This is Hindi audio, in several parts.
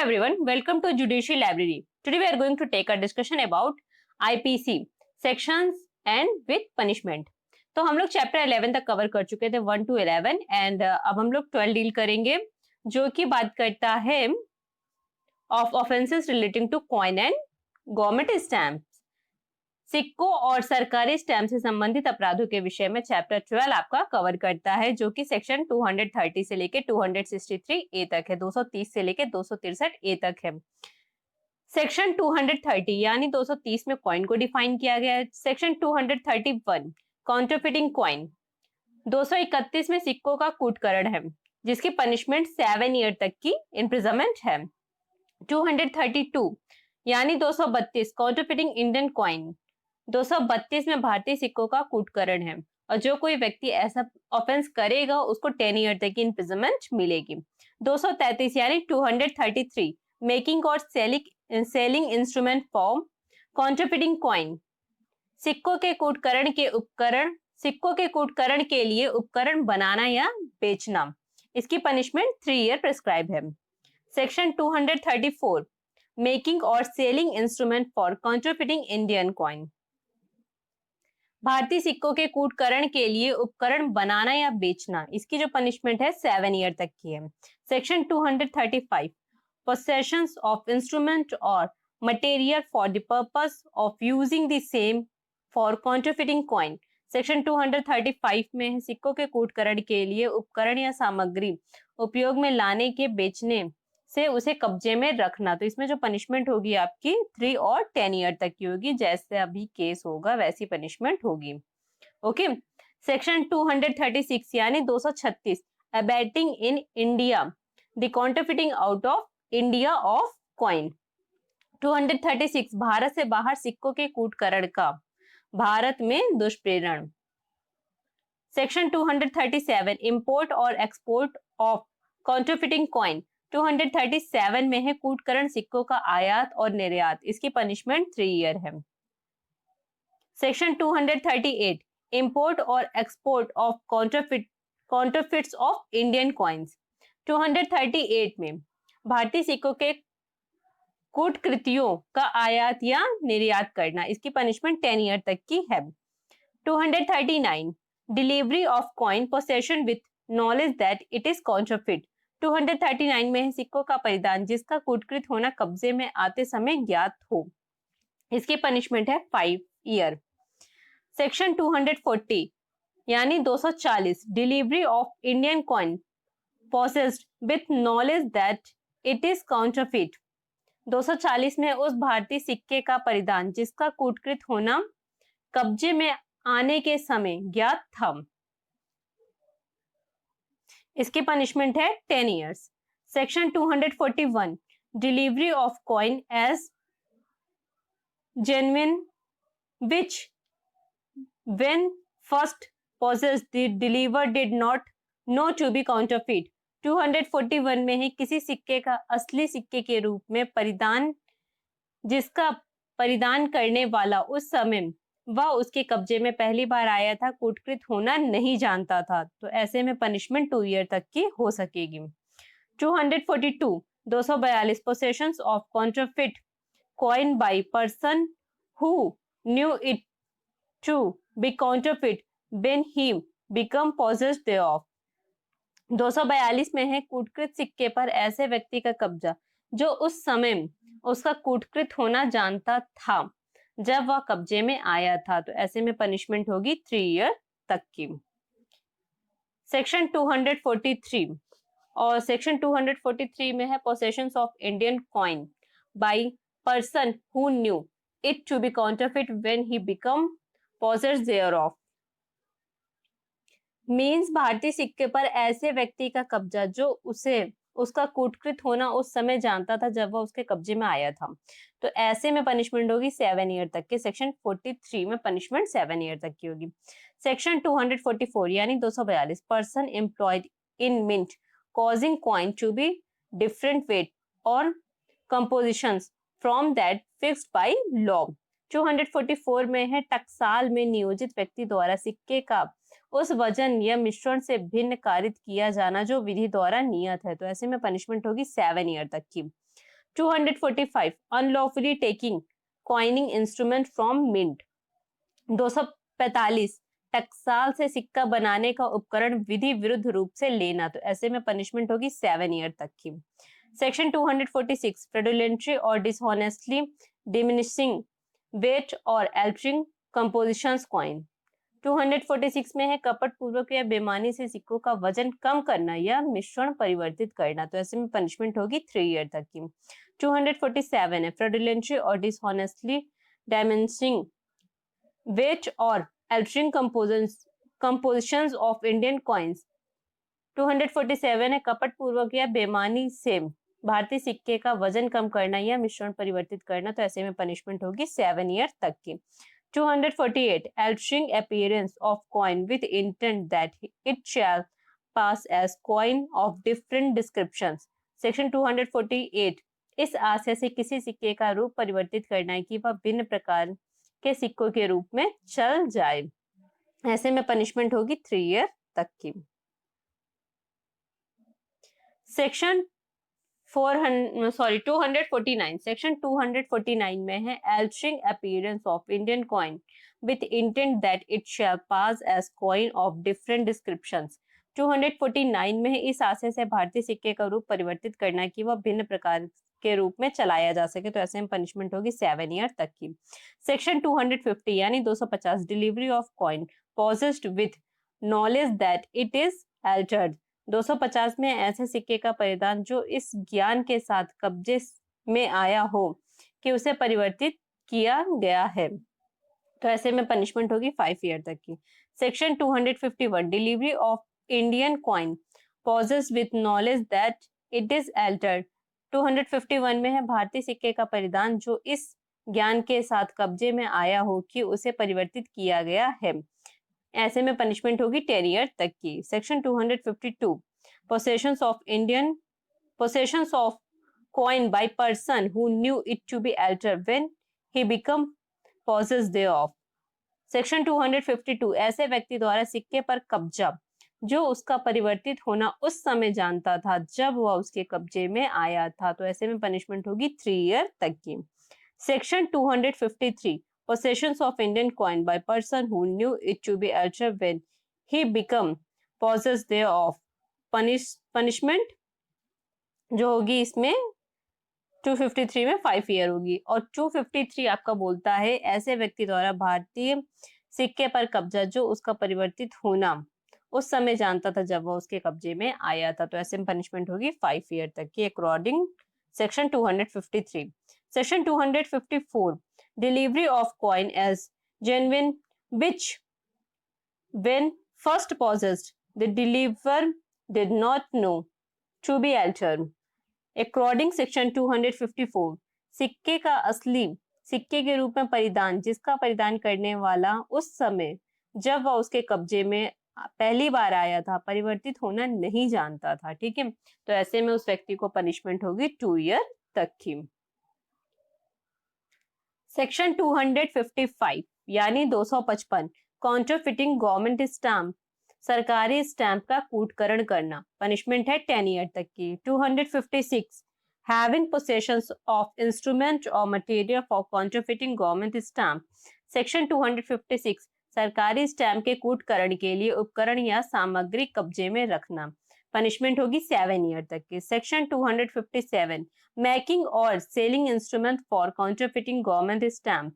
everyone, welcome to Judicial Library. Today we are going to take a discussion about IPC sections and with punishment. तो हम लोग चैप्टर 11 तक कवर कर चुके थे 1 to 11 एंड अब हम लोग 12 डील करेंगे जो कि बात करता है of offences relating to coin and government stamp. सिक्कों और सरकारी स्टैम्प से संबंधित अपराधों के विषय में चैप्टर 12 आपका कवर करता है जो कि सेक्शन 230 से लेके 263 ए तक है, 230 से लेके 263 ए तक है। सेक्शन 230 यानी 230 में कॉइन को डिफाइन किया गया है। सेक्शन 231 काउंटरफिटिंग कॉइन, 231 में सिक्कों का कूटकरण है जिसकी पनिशमेंट 7 ईयर तक की इम्प्रिजनमेंट है। 232 यानी 232 काउंटरफिटिंग इंडियन कॉइन, 232 में भारतीय सिक्कों का कूटकरण है और जो कोई व्यक्ति ऐसा ऑफेंस करेगा उसको 10 ईयर तक की इम्प्रिजनमेंट मिलेगी। 233 यानी 233 मेकिंग और selling instrument for counterfeiting coin, सिक्कों के कूटकरण के लिए उपकरण बनाना या बेचना, इसकी पनिशमेंट 3 ईयर प्रिस्क्राइब है। सेक्शन 234 मेकिंग और selling instrument for counterfeiting Indian coin, भारतीय सिक्कों के कूटकरण के लिए उपकरण बनाना या बेचना, इसकी जो पनिशमेंट है 7 ईयर तक की है। Section 235 possessions of instrument or material for the purpose of using the same for counterfeiting coin, section 235 में है सिक्कों के कूटकरण के लिए उपकरण या सामग्री उपयोग में लाने के बेचने से उसे कब्जे में रखना, तो इसमें जो पनिशमेंट होगी आपकी 3 और 10 ईयर तक की होगी, जैसे अभी केस होगा वैसी पनिशमेंट होगी। ओके। सेक्शन 236 यानी 236 abetting in India the counterfeiting out of India of coin, 236 Bharat से बाहर सिक्कों के कूटकरण का भारत में दुष्प्रेरण। सेक्शन 237 इंपोर्ट और एक्सपोर्ट ऑफ काउंटरफिटिंग कॉइन, 237 में है कूटकरण सिक्कों का आयात और निर्यात, इसकी पनिशमेंट 3 ईयर है। सेक्शन 238 इंपोर्ट और export of counterfeits of Indian coins, 238 में भारतीय सिक्कों के कूटकृतियों का आयात या निर्यात करना, इसकी पनिशमेंट 10 ईयर तक की है। 239 delivery of coin possession with knowledge that it is counterfeit, 239 में है सिक्कों का परिधान जिसका कूटकृत होना कब्जे में आते समय ज्ञात हो, इसकी पनिशमेंट है 5 ईयर। सेक्शन 240 यानी 240 delivery of Indian coin possessed with knowledge that it is counterfeit, 240 में उस भारतीय सिक्के का परिधान जिसका कूटकृत होना कब्जे में आने के समय ज्ञात था, इसकी पनिशमेंट है 10 years. Section 241 delivery of coin as genuine which when first possessed the deliver did not know to be counterfeit, 241 में है किसी सिक्के का असली सिक्के के रूप में परिधान जिसका परिधान करने वाला उस समय वह उसके कब्जे में पहली बार आया था कूटकृत होना नहीं जानता था, तो ऐसे में पनिशमेंट 2 ईयर तक की हो सकेगी। 242 possessions of counterfeit coin by person who knew it to be counterfeit when he become possessed thereof, 242 में है कूटकृत सिक्के पर ऐसे व्यक्ति का कब्जा जो उस समय उसका कूटकृत होना जानता था जब वह कब्जे में आया था, तो ऐसे में पनिशमेंट होगी 3 ईयर तक की। सेक्शन 243 और सेक्शन 243 में है possessions of Indian coin by person who knew it to be counterfeit when he become possessed thereof, means भारतीय सिक्के पर ऐसे व्यक्ति का कब्जा जो उसे उसका कूटकृत होना उस समय जानता था जब वह उसके कब्जे में आया था, तो ऐसे में पनिशमेंट होगी 7 ईयर तक की। सेक्शन 43 में पनिशमेंट 7 ईयर तक की होगी। सेक्शन 244 यानी 242 person employed in mint causing coin to be different weight और compositions from that fixed by law, 244 में है टकसाल में नियोजित व्यक्ति द्वारा सिक्के का उस वजन या मिश्रण से भिन्न कारित किया जाना जो विधि द्वारा नियत है, तो ऐसे में पनिशमेंट होगी 7 ईयर तक की। 245 unlawfully taking coining instrument from mint. 245 टकसाल से सिक्का बनाने का उपकरण विधि विरुद्ध रूप से लेना, तो ऐसे में पनिशमेंट होगी 7 ईयर तक की। सेक्शन 246 फ्रॉडुलेंटली और डिसऑनेस्टली डिमिनिशिंग वेट और अल्टरिंग कंपोजिशंस कॉइन। 246 में है कपट पूर्वक या बेईमानी से सिक्कों का वजन कम करना या मिश्रण परिवर्तित करना, तो ऐसे में पनिशमेंट होगी 3 ईयर तक की। 247 है फ्रॉडुलेंटली और डिसऑनेस्टली डायमेंशिंग वेट और altering compositions of Indian coins. 247 है कपट पूर्वक या बेईमानी से भारतीय सिक्के का वजन कम करना या मिश्रण परिवर्तित करना, तो ऐसे में पनिशमेंट होगी 7 ईयर तक की। 248 altering appearance of coin with intent that it shall pass as coin of different descriptions। Section 248 इस आशय से किसी सिक्के का रूप परिवर्तित करना है कि वह भिन्न प्रकार के सिक्कों के रूप में चल जाए, ऐसे में पनिशमेंट होगी 3 ईयर तक की। सेक्शन 249 सेक्शन 249 में है altering appearance of Indian coin with intent that it shall pass as coin of different descriptions। 249 में है इस आशय से भारतीय सिक्के का रूप परिवर्तित करना कि वह भिन्न प्रकार के रूप में चलाया जा सके, तो ऐसे में पनिशमेंट होगी 7 ईयर तक की। सेक्शन 250 यानी 250 delivery of coin possessed with knowledge that it is altered। 250 में ऐसे सिक्के का परिधान जो इस ज्ञान के साथ कब्जे में आया हो कि उसे परिवर्तित किया गया है, तो ऐसे में पनिशमेंट होगी 5 ईयर तक की। Section 251 delivery of Indian coin possessed with knowledge that it is altered। 251 में है भारतीय सिक्के का परिधान जो इस ज्ञान के साथ कब्जे में आया हो कि उसे परिवर्तित किया गया है, ऐसे में पनिशमेंट होगी 10 ईयर तक की। Section 252 possessions of coin by person who knew it to be altered when he become possessed thereof। Section 252 ऐसे व्यक्ति द्वारा सिक्के पर कब्जा जो उसका परिवर्तित होना उस समय जानता था जब वह उसके कब्जे में आया था, तो ऐसे में पनिशमेंट होगी 3 ईयर तक की। Section 253 possessions of Indian coin by person who knew it to be altered when he become possessed thereof। punishment जो होगी इसमें 253 में 5 ईयर होगी। और 253 आपका बोलता है ऐसे व्यक्ति द्वारा भारतीय सिक्के पर कब्जा जो उसका परिवर्तित होना उस समय जानता था जब वह उसके कब्जे में आया था, तो ऐसे में पनिशमेंट होगी 5 ईयर तक की according section 253। Section 254 delivery of coin as genuine which when first possessed the deliverer did not know to be altered। According section 254 सिक्के का असली सिक्के के रूप में परिधान जिसका परिधान करने वाला उस समय जब वह उसके कब्जे में पहली बार आया था परिवर्तित होना नहीं जानता था, ठीक है, तो ऐसे में उस व्यक्ति को पनिशमेंट होगी 2 ईयर तक की। सेक्शन 255 यानी 255 काउंटरफिटिंग गवर्नमेंट स्टैम्प सरकारी स्टैंप का कूटकरण करना, पनिशमेंट है 10 ईयर तक की। 256 having possessions of instrument or material for counterfeiting government stamp। Section 256 सरकारी स्टैंप के कूटकरण के लिए उपकरण या सामग्री कब्जे में रखना, पनिशमेंट होगी 7 ईयर तक की। सेक्शन 257 मेकिंग और selling instrument for counterfeiting government stamp.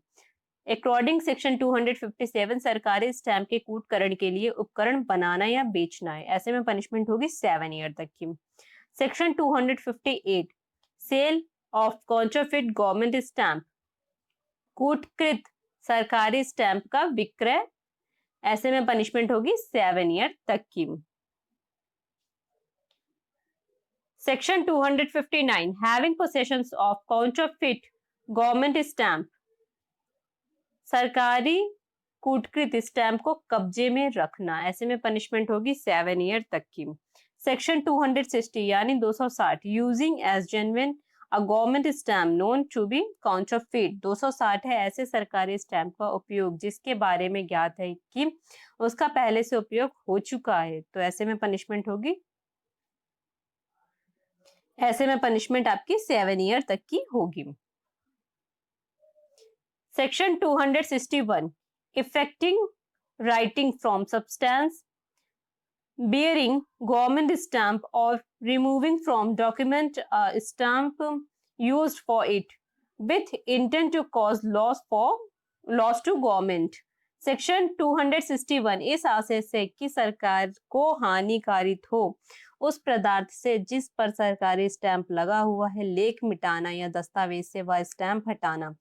According section 257 सरकारी स्टैंप के कूटकरण के लिए उपकरण बनाना या बेचना है, ऐसे में पनिशमेंट होगी 7 ईयर तक की। Section 258 sale of counterfeit government stamp कूटकृत सरकारी स्टैंप का विक्रय, ऐसे में पनिशमेंट होगी 7 ईयर तक की। Section 259 having possessions of counterfeit government stamp सरकारी कूटकृत स्टैंप को कब्जे में रखना, ऐसे में पनिशमेंट होगी 7 ईयर तक की। सेक्शन 260 यानी 260 using as genuine a government stamp known to be counterfeit. 260 है ऐसे सरकारी स्टैंप का उपयोग जिसके बारे में ज्ञात है कि उसका पहले से उपयोग हो चुका है, तो ऐसे में पनिशमेंट होगी ऐसे में पनिशमेंट आपकी 7 ईयर तक की होगी। Section 261 effecting writing from substance bearing government stamp or removing from document a stamp used for it with intent to cause loss to government। Section 261 इस आशय से कि सरकार को हानिकारित हो उस पदार्थ से जिस पर सरकारी स्टैंप लगा हुआ है लेख मिटाना या दस्तावेज से वह स्टैंप हटाना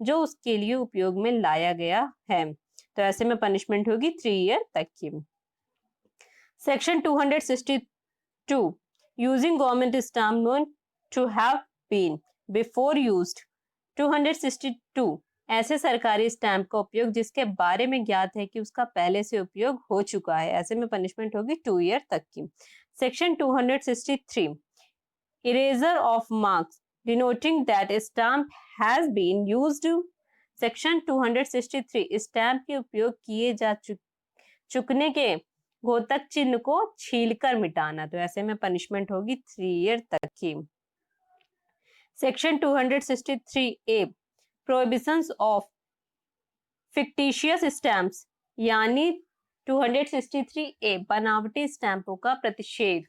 जो उसके लिए उपयोग में लाया गया है। तो ऐसे में पनिशमेंट होगी 3 ईयर तक की। Section 262 using government stamp known to have been before used। 262 ऐसे सरकारी स्टैंप का उपयोग जिसके बारे में ज्ञात है कि उसका पहले से उपयोग हो चुका है। ऐसे में पनिशमेंट होगी 2 ईयर तक की। Section 263 erasure of marks denoting that stamp has been used. Section 263 stamp के उपयोग किए जा चुकने के घोतक चिन्ह को छीलकर मिटाना। तो ऐसे में पनिशमेंट होगी 3 ईयर तक की। Section 263A prohibitions of fictitious stamps यानी 263A बनावटी स्टैंपों का प्रतिषेध।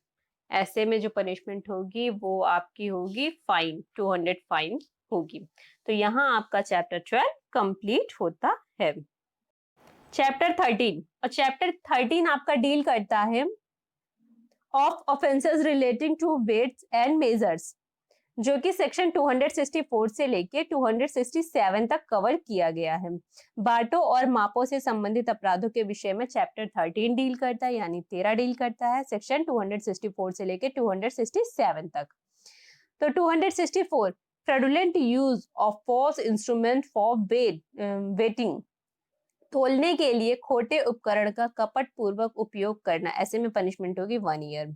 ऐसे में जो पनिशमेंट होगी वो आपकी होगी फाइन, 200 फाइन होगी। तो यहाँ आपका चैप्टर 12 कंप्लीट होता है। चैप्टर 13 और चैप्टर 13 आपका डील करता है of offences relating to weights and measures जो कि सेक्शन 264 से लेके 267 तक कवर किया गया है। बाटों और मापों से संबंधित अपराधों के विषय में चैप्टर 13 डील करता है यानी 13 डील करता है सेक्शन 264 से लेके 267 तक। तो 264 fraudulent use of false instrument for weighing तोलने के लिए खोटे उपकरण का कपट पूर्वक उपयोग करना। ऐसे में पनिशमेंट होगी 1 ईयर।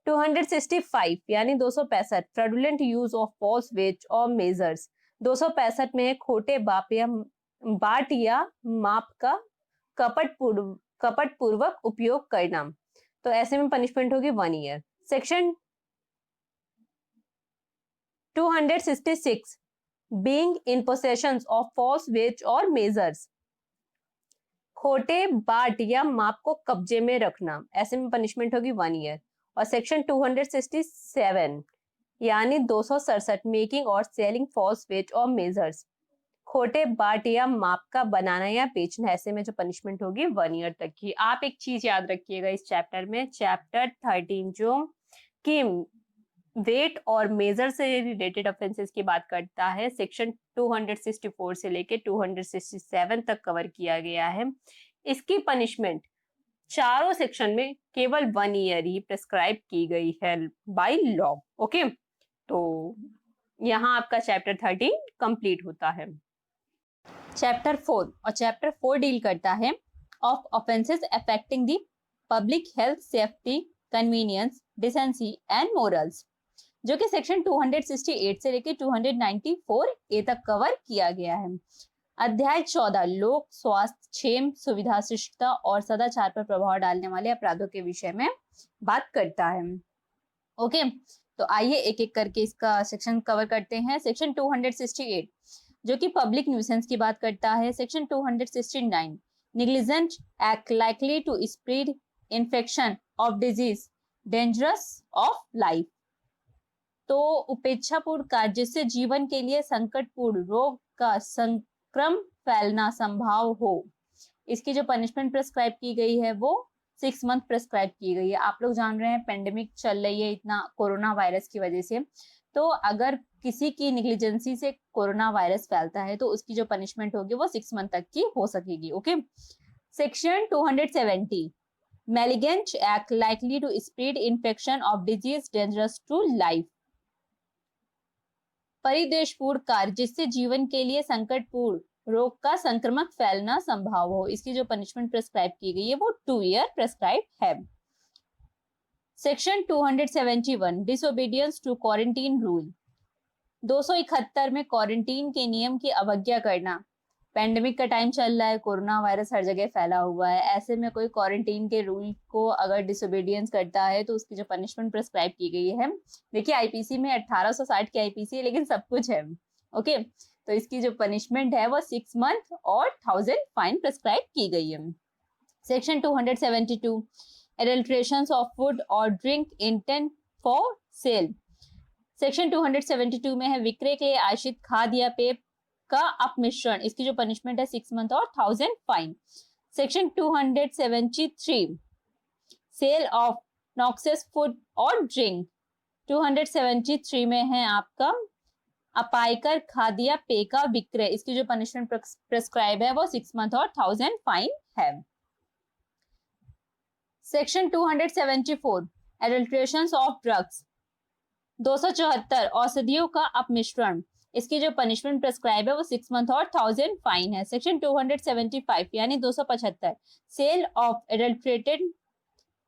265 यानी 265 fraudulent use of false weight और मेजर्स। 265 में खोटे बाट या माप का कपट पूर्वक उपयोग करना। तो ऐसे में पनिशमेंट होगी 1 year. Section 266 being in possession of false weight और मेजर्स खोटे बाट या माप को कब्जे में रखना। ऐसे में पनिशमेंट होगी 1 ईयर। और सेक्शन 267 यानी 267 मेकिंग और सेलिंग फॉल्स वेट और मेजर्स खोटे बाट या माप का बनाना या बेचना। ऐसे में जो पनिशमेंट होगी 1 ईयर तक की। आप एक चीज याद रखिएगा इस चैप्टर में, चैप्टर 13 जो कि वेट और मेजर से रिलेटेड ऑफेंसेस की बात करता है सेक्शन 264 से लेके 267 तक कवर किया गया है। इसकी पनिशमेंट चारों सेक्शन में केवल 1 ईयर ही प्रेस्क्राइब की गई है बाय लॉ। ओके, तो यहाँ आपका चैप्टर 13 कंप्लीट होता है। चैप्टर 4 और चैप्टर 4 डील करता है of offences affecting the public health, safety, convenience, decency and morals जो कि सेक्शन 268 से लेकर 294A तक कवर किया गया है। अध्याय 14 लोक स्वास्थ्य, क्षेम, सुविधा, शिष्टता और सदाचार पर प्रभाव डालने वाले अपराधों के विषय में बात करता है। ओके, तो आइए एक एक करके इसका सेक्शन कवर करते हैं। सेक्शन 268 जो कि पब्लिक न्यूसेंस की बात करता है। Section 269 negligent act likely to spread infection of disease dangerous of life तो उपेक्षापूर्ण कार्य जिससे जीवन के लिए संकटपूर्ण रोग का संक्रम फैलना संभव हो। इसकी जो पनिशमेंट प्रेस्क्राइब की गई है वो 6 मंथ प्रेस्क्राइब की गई है। आप लोग जान रहे हैं पेंडेमिक चल रही है इतना कोरोना वायरस की वजह से, तो अगर किसी की निग्लिजेंसी से कोरोना वायरस फैलता है तो उसकी जो पनिशमेंट होगी वो 6 मंथ तक की हो सकेगी। Okay, section 270 malignant act likely to spread infection of disease dangerous to life परिद्वेषपूर्ण कार्य जिससे जीवन के लिए संकटपूर्ण रोग का संक्रमक फैलना संभव हो। इसकी जो पनिशमेंट प्रेस्क्राइब की गई है वो 2 ईयर प्रेस्क्राइब है। Section 271 disobedience to quarantine rule 271 में क्वारंटीन के नियम की अवज्ञा करना पेंडेमिक का टाइम चल रहा है, कोरोना वायरस हर जगह फैला हुआ है, ऐसे में कोई क्वारंटीन के रूल को अगर डिसोबीडियंस करता है तो उसकी जो पनिशमेंट प्रिस्क्राइब की गई है, देखिए आईपीसी में 1860 की आईपीसी है लेकिन सब कुछ है। ओके, तो इसकी जो पनिशमेंट है वो 6 मंथ और 1000 फाइन प्रिस्क्राइब की गई है। सेक्शन 272 एडल्ट्रेशंस ऑफ फूड और drink intend for sale. Section 272 में है विक्रय के लिए आश्रित खाद्य या पेय का अपमिश्रण, इसकी जो पनिशमेंट है 6 मंथ और 1000 fine. Section 273 sale of noxious food और ड्रिंक, 273 में है आपका अपायकर खाद्य या पेय का विक्रय, इसकी जो पनिशमेंट प्रिस्क्राइब है वो 6 मंथ और 1000 फाइन है। सेक्शन 274 एडल्ट्रेशंस ऑफ ड्रग्स, 274 औषधियों का अपमिश्रण, इसकी जो पनिशमेंट प्रिस्क्राइब है वो 6 मंथ और 1000 फाइन है। सेक्शन 275 यानी 275 सेल ऑफ एडल्ट्रेटेड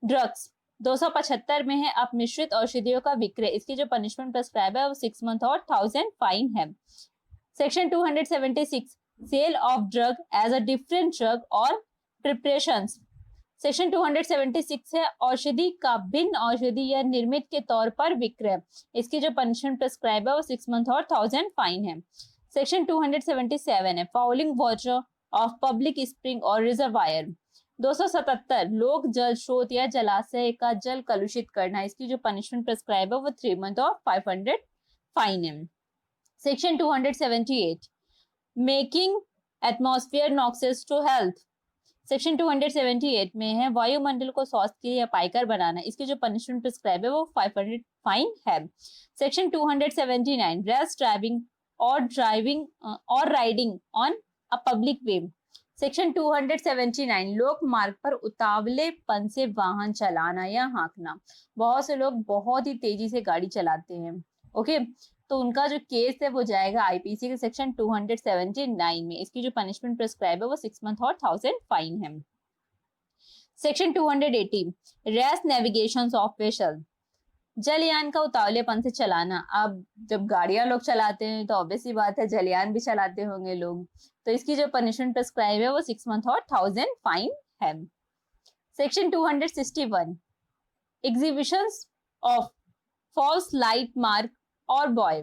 ड्रग्स, 275 में है अपमिश्रित औषधियों का विक्रय, इसकी जो पनिशमेंट प्रिस्क्राइब है वो 6 मंथ और 1000 फाइन है। Section 276 sale of drug as a different drug और प्रिपरेशंस, सेक्शन 276 है औषधि का भिन्न औषधि या निर्मित के तौर पर विक्रय, इसकी जो पनिशमेंट प्रिस्क्राइब है वो 6 मंथ और 1000 फाइन है। सेक्शन 277 है fouling water of public spring और रिजर्वायर, 277 लोक जल स्रोत या जलाशय का जल कलुषित करना, इसकी जो पनिशमेंट प्रिस्क्राइब है वो 3 मंथ और 500 फाइन है। Section 278 making atmosphere noxious to health, section 278 में है वायुमंडल को स्वास्थ्य के लिए अपायकर बनाना, इसकी जो पनिशमेंट प्रिस्क्राइब है वो 500 फाइन है। सेक्शन 279 रैश ड्राइविंग और riding on a public way, section 279 लोक मार्ग पर उतावलेपन से वाहन चलाना या हाँकना, बहुत से लोग बहुत ही तेजी से गाड़ी चलाते हैं। ओके, तो उनका जो केस है वो जाएगा आईपीसी के सेक्शन 279 में, इसकी जो पनिशमेंट प्रिस्क्राइब है वो 6 मंथ और 1000 फाइन है। Section 280 rash navigation of vessel, जलयान का उतावलेपन से चलाना, अब जब गाड़ियां लोग चलाते हैं तो ऑब्वियसली बात है जलयान भी चलाते होंगे लोग, तो इसकी जो पनिशमेंट प्रिस्क्राइब है वो 6 मंथ और 1000 फाइन है। Section 261 exhibitions of false light mark और बॉय,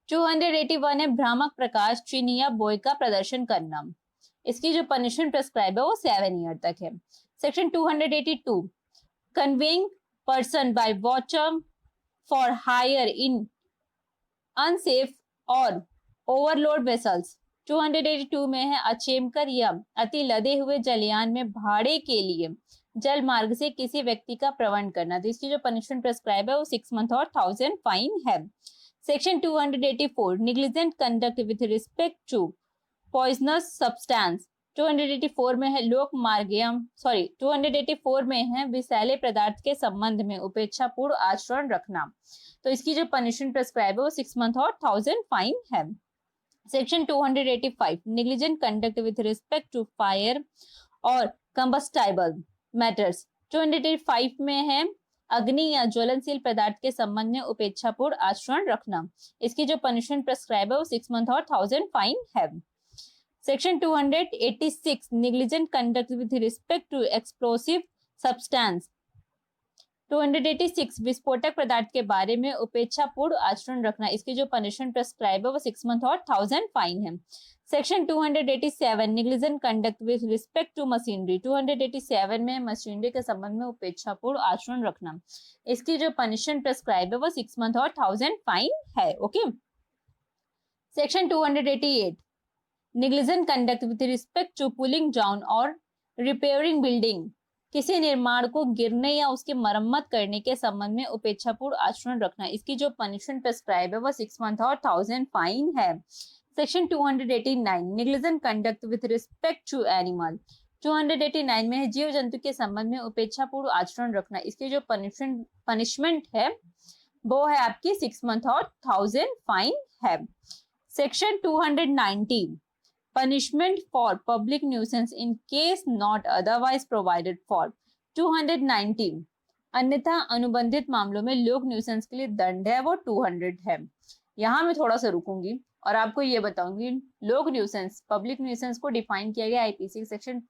281 है भ्रामक प्रकाश चिन्ह या बॉय का प्रदर्शन करना, इसकी जो पनिशमेंट प्रिस्क्राइब है वो 7 ईयर तक है। Section 282 conveying person by water for hire in unsafe और ओवरलोड वेसल्स, 282 में है अचेमकर या अति लदे हुए जलयान में भाड़े के लिए जल मार्ग से किसी व्यक्ति का प्रवहन करना, तो इसकी जो पनिशमेंट प्रिस्क्राइब है वो 6 मंथ और 1000 फाइन है। Section 284 negligent conduct with respect to poisonous substance, 284 में है लोक मार्ग 284 में है विषैले पदार्थ के संबंध में उपेक्षापूर्ण आचरण रखना, तो इसकी जो पनिशमेंट प्रिस्क्राइब है वो 6 मंथ और 1000 फाइन है। Section 285 negligent conduct with respect to fire और कंबस्टाइबल मैटर्स, 285 में है अग्नि या ज्वलनशील पदार्थ के संबंध में उपेक्षापूर्ण आचरण रखना, इसकी जो पनिशमेंट प्रिस्क्राइब है वो 6 मंथ और 1000 फाइन है। Section 286 negligent conduct with respect to explosive substance, 286 विस्फोटक पदार्थ के बारे में उपेक्षापूर्ण आचरण रखना, इसकी जो पनिशमेंट प्रिस्क्राइब है वो 6 मंथ और 1000 फाइन है। Section 287 negligent conduct with respect to machinery, 287 में मशीनरी के संबंध में उपेक्षापूर्ण आचरण रखना, इसकी जो पनिशमेंट प्रिस्क्राइब है वो 6 मंथ और 1000 फाइन है। Okay, section 288 negligent conduct with respect to pulling down और रिपेयरिंग बिल्डिंग, किसी निर्माण को गिरने या उसकी मरम्मत करने के संबंध में उपेक्षापूर्ण आचरण रखना, इसकी जो पनिशमेंट प्रिस्क्राइब है वो 6 मंथ और 1000 फाइन है। Section 289 negligent conduct with respect to animal, 289 में है जीव जंतु के संबंध में उपेक्षापूर्ण आचरण रखना, इसकी जो पनिशमेंट है वो है आपकी 6 मंथ और 1000 फाइन है। Section 290 punishment for public nuisance in case not otherwise provided for, 290 अन्यथा अनुबंधित मामलों में लोक न्यूसेंस के लिए दंड है वो 200 है। यहाँ मैं थोड़ा सा रुकूंगी, और आपको ये बताऊंगी लोक न्यूसेंस, पब्लिक न्यूसेंस को डिफाइन किया गया आईपीसी सेक्शन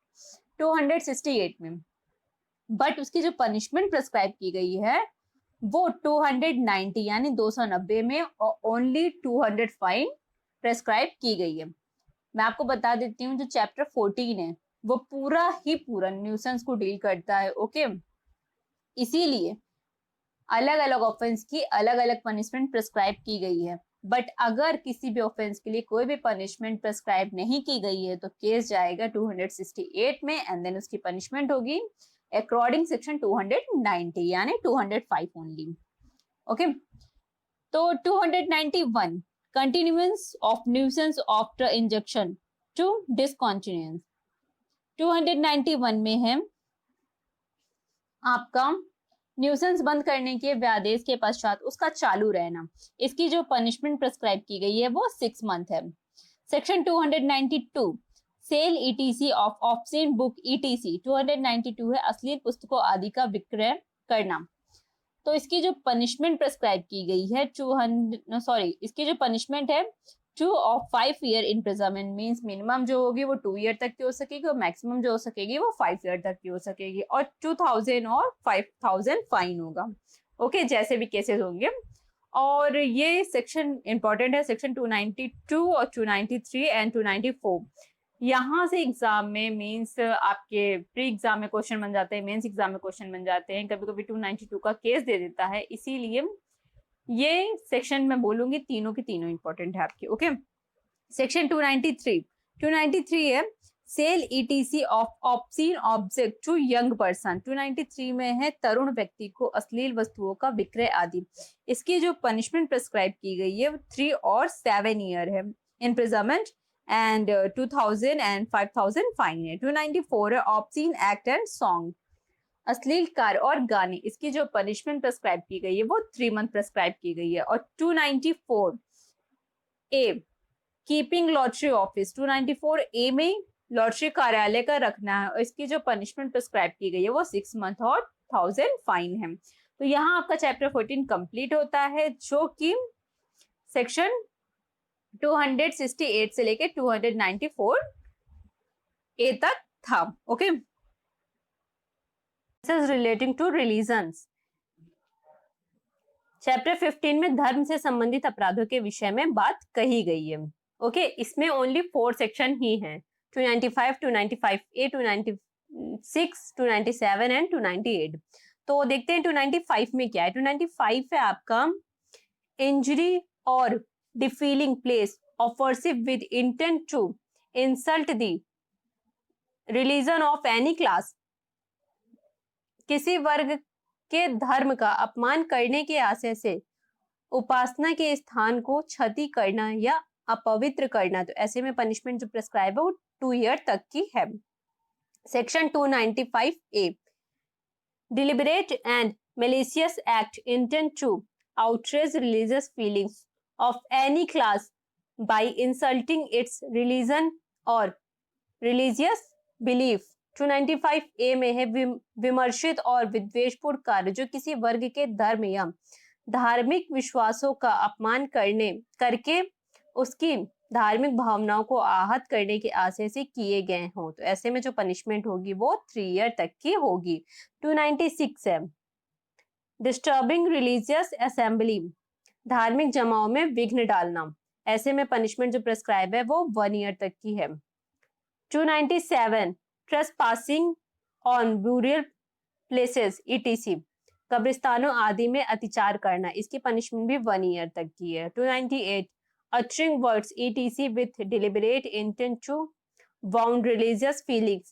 268 में, बट उसकी जो पनिशमेंट प्रेस्क्राइब की गई है वो 290 यानी 290 में और ओनली 200 फाइन प्रेस्क्राइब की गई है। मैं आपको बता देती हूँ जो चैप्टर 14 है वो पूरा ही पूरा न्यूसेंस को डील करता है। ओके, इसीलिए अलग अलग ऑफेंस की अलग अलग पनिशमेंट प्रेस्क्राइब की गई है, बट अगर किसी भी ऑफेंस के लिए कोई भी पनिशमेंट प्रेस्क्राइब नहीं की गई है तो केस जाएगा 268 में एंड देन उसकी पनिशमेंट होगी अकॉर्डिंग सेक्शन 290 यानी 205 ओनली। ओके, तो 291 continuance of nuisance after injection to discontinuance. 291 में है आपका न्यूसेंस बंद करने के आदेश के पश्चात उसका चालू रहना। इसकी जो पनिशमेंट प्रेस्क्राइब की गई है वो 6 मंथ है। Section 292 sale etc of obscene book etc 292 है अश्लील पुस्तकों आदि का विक्रय करना। तो इसकी जो पनिशमेंट प्रेस्क्राइब की गई है इसकी जो पनिशमेंट है 2 of 5 year imprisonment means minimum जो होगी वो 2 ईयर तक की हो सकेगी और मैक्सिमम जो हो सकेगी वो 5 ईयर तक की हो सकेगी और 2000 और 5000 फाइन होगा। ओके, जैसे भी केसेस होंगे। और ये सेक्शन इंपॉर्टेंट है, सेक्शन 292 और 293 एंड 294 यहाँ से एग्जाम में मीन्स आपके प्री एग्जाम में क्वेश्चन बन जाते हैं, मेंस एग्जाम में क्वेश्चन बन जाते हैं, कभी कभी 292 का केस दे देता है, इसीलिए ये सेक्शन मैं बोलूंगी तीनों की तीनों इंपॉर्टेंट है आपकी। ओके, सेक्शन 293 है sale etc of obscene object to young person. 293 में है तरुण व्यक्ति को अश्लील वस्तुओं का विक्रय आदि। इसकी जो पनिशमेंट प्रेस्क्राइब की गई है 3 और 7 ईयर है इम्प्रिजनमेंट एंड 2000 एंड 5000 फाइन है। 294 है ऑब्सीन एक्ट एंड सॉन्ग अश्लील कार्य और गाने। इसकी जो पनिशमेंट प्रेस्क्राइब की गई है वो 3 मंथ प्रेस्क्राइब की गई है। और 294 ए कीपिंग लॉटरी ऑफिस 294 ए में लॉटरी कार्यालय का रखना है और इसकी जो पनिशमेंट प्रेस्क्राइब की गई है वो 6 मंथ और 1000 फाइन है। तो यहाँ आपका चैप्टर 14 कंप्लीट होता है जो कि सेक्शन 268 से लेके 294 ए तक था। Okay, relating to religions. Chapter 15 में धर्म से संबंधित अपराधों के विषय में बात कही गई है। ओके, इसमें ओनली 4 सेक्शन ही हैं, 295, 295A, 296, 297 एंड 298। तो देखते हैं 295 में क्या है। 295 है आपका इंजरी और defiling place of worship with intent to insult the religion of any class. किसी वर्ग के धर्म का अपमान करने के आशय से उपासना के स्थान को क्षति करना या अपवित्र करना। तो ऐसे में पनिशमेंट जो प्रेस्क्राइब है वो 2 ईयर तक की है। Section 295A deliberate and malicious act intent to outrage religious feelings of any class by insulting its religion or religious belief। 295A में है विमर्शित और विद्वेषपूर्ण कार्य जो किसी वर्ग के धर्म या धार्मिक विश्वासों का अपमान करके उसकी धार्मिक भावनाओं को आहत करने के आशय से किए गए हों। तो ऐसे में जो पनिशमेंट होगी वो 3 ईयर तक की होगी। 296 है डिस्टर्बिंग रिलीजियस असेंबली, धार्मिक जमाओं में विघ्न डालना। ऐसे में पनिशमेंट जो प्रेस्क्राइब है वो 1 ईयर तक की है। 297 trespassing on burial places etc, कब्रिस्तानों आदि में अतिचार करना। इसकी पनिशमेंट भी 1 ईयर तक की है। 298 uttering words etc with deliberate intent to wound religious feelings,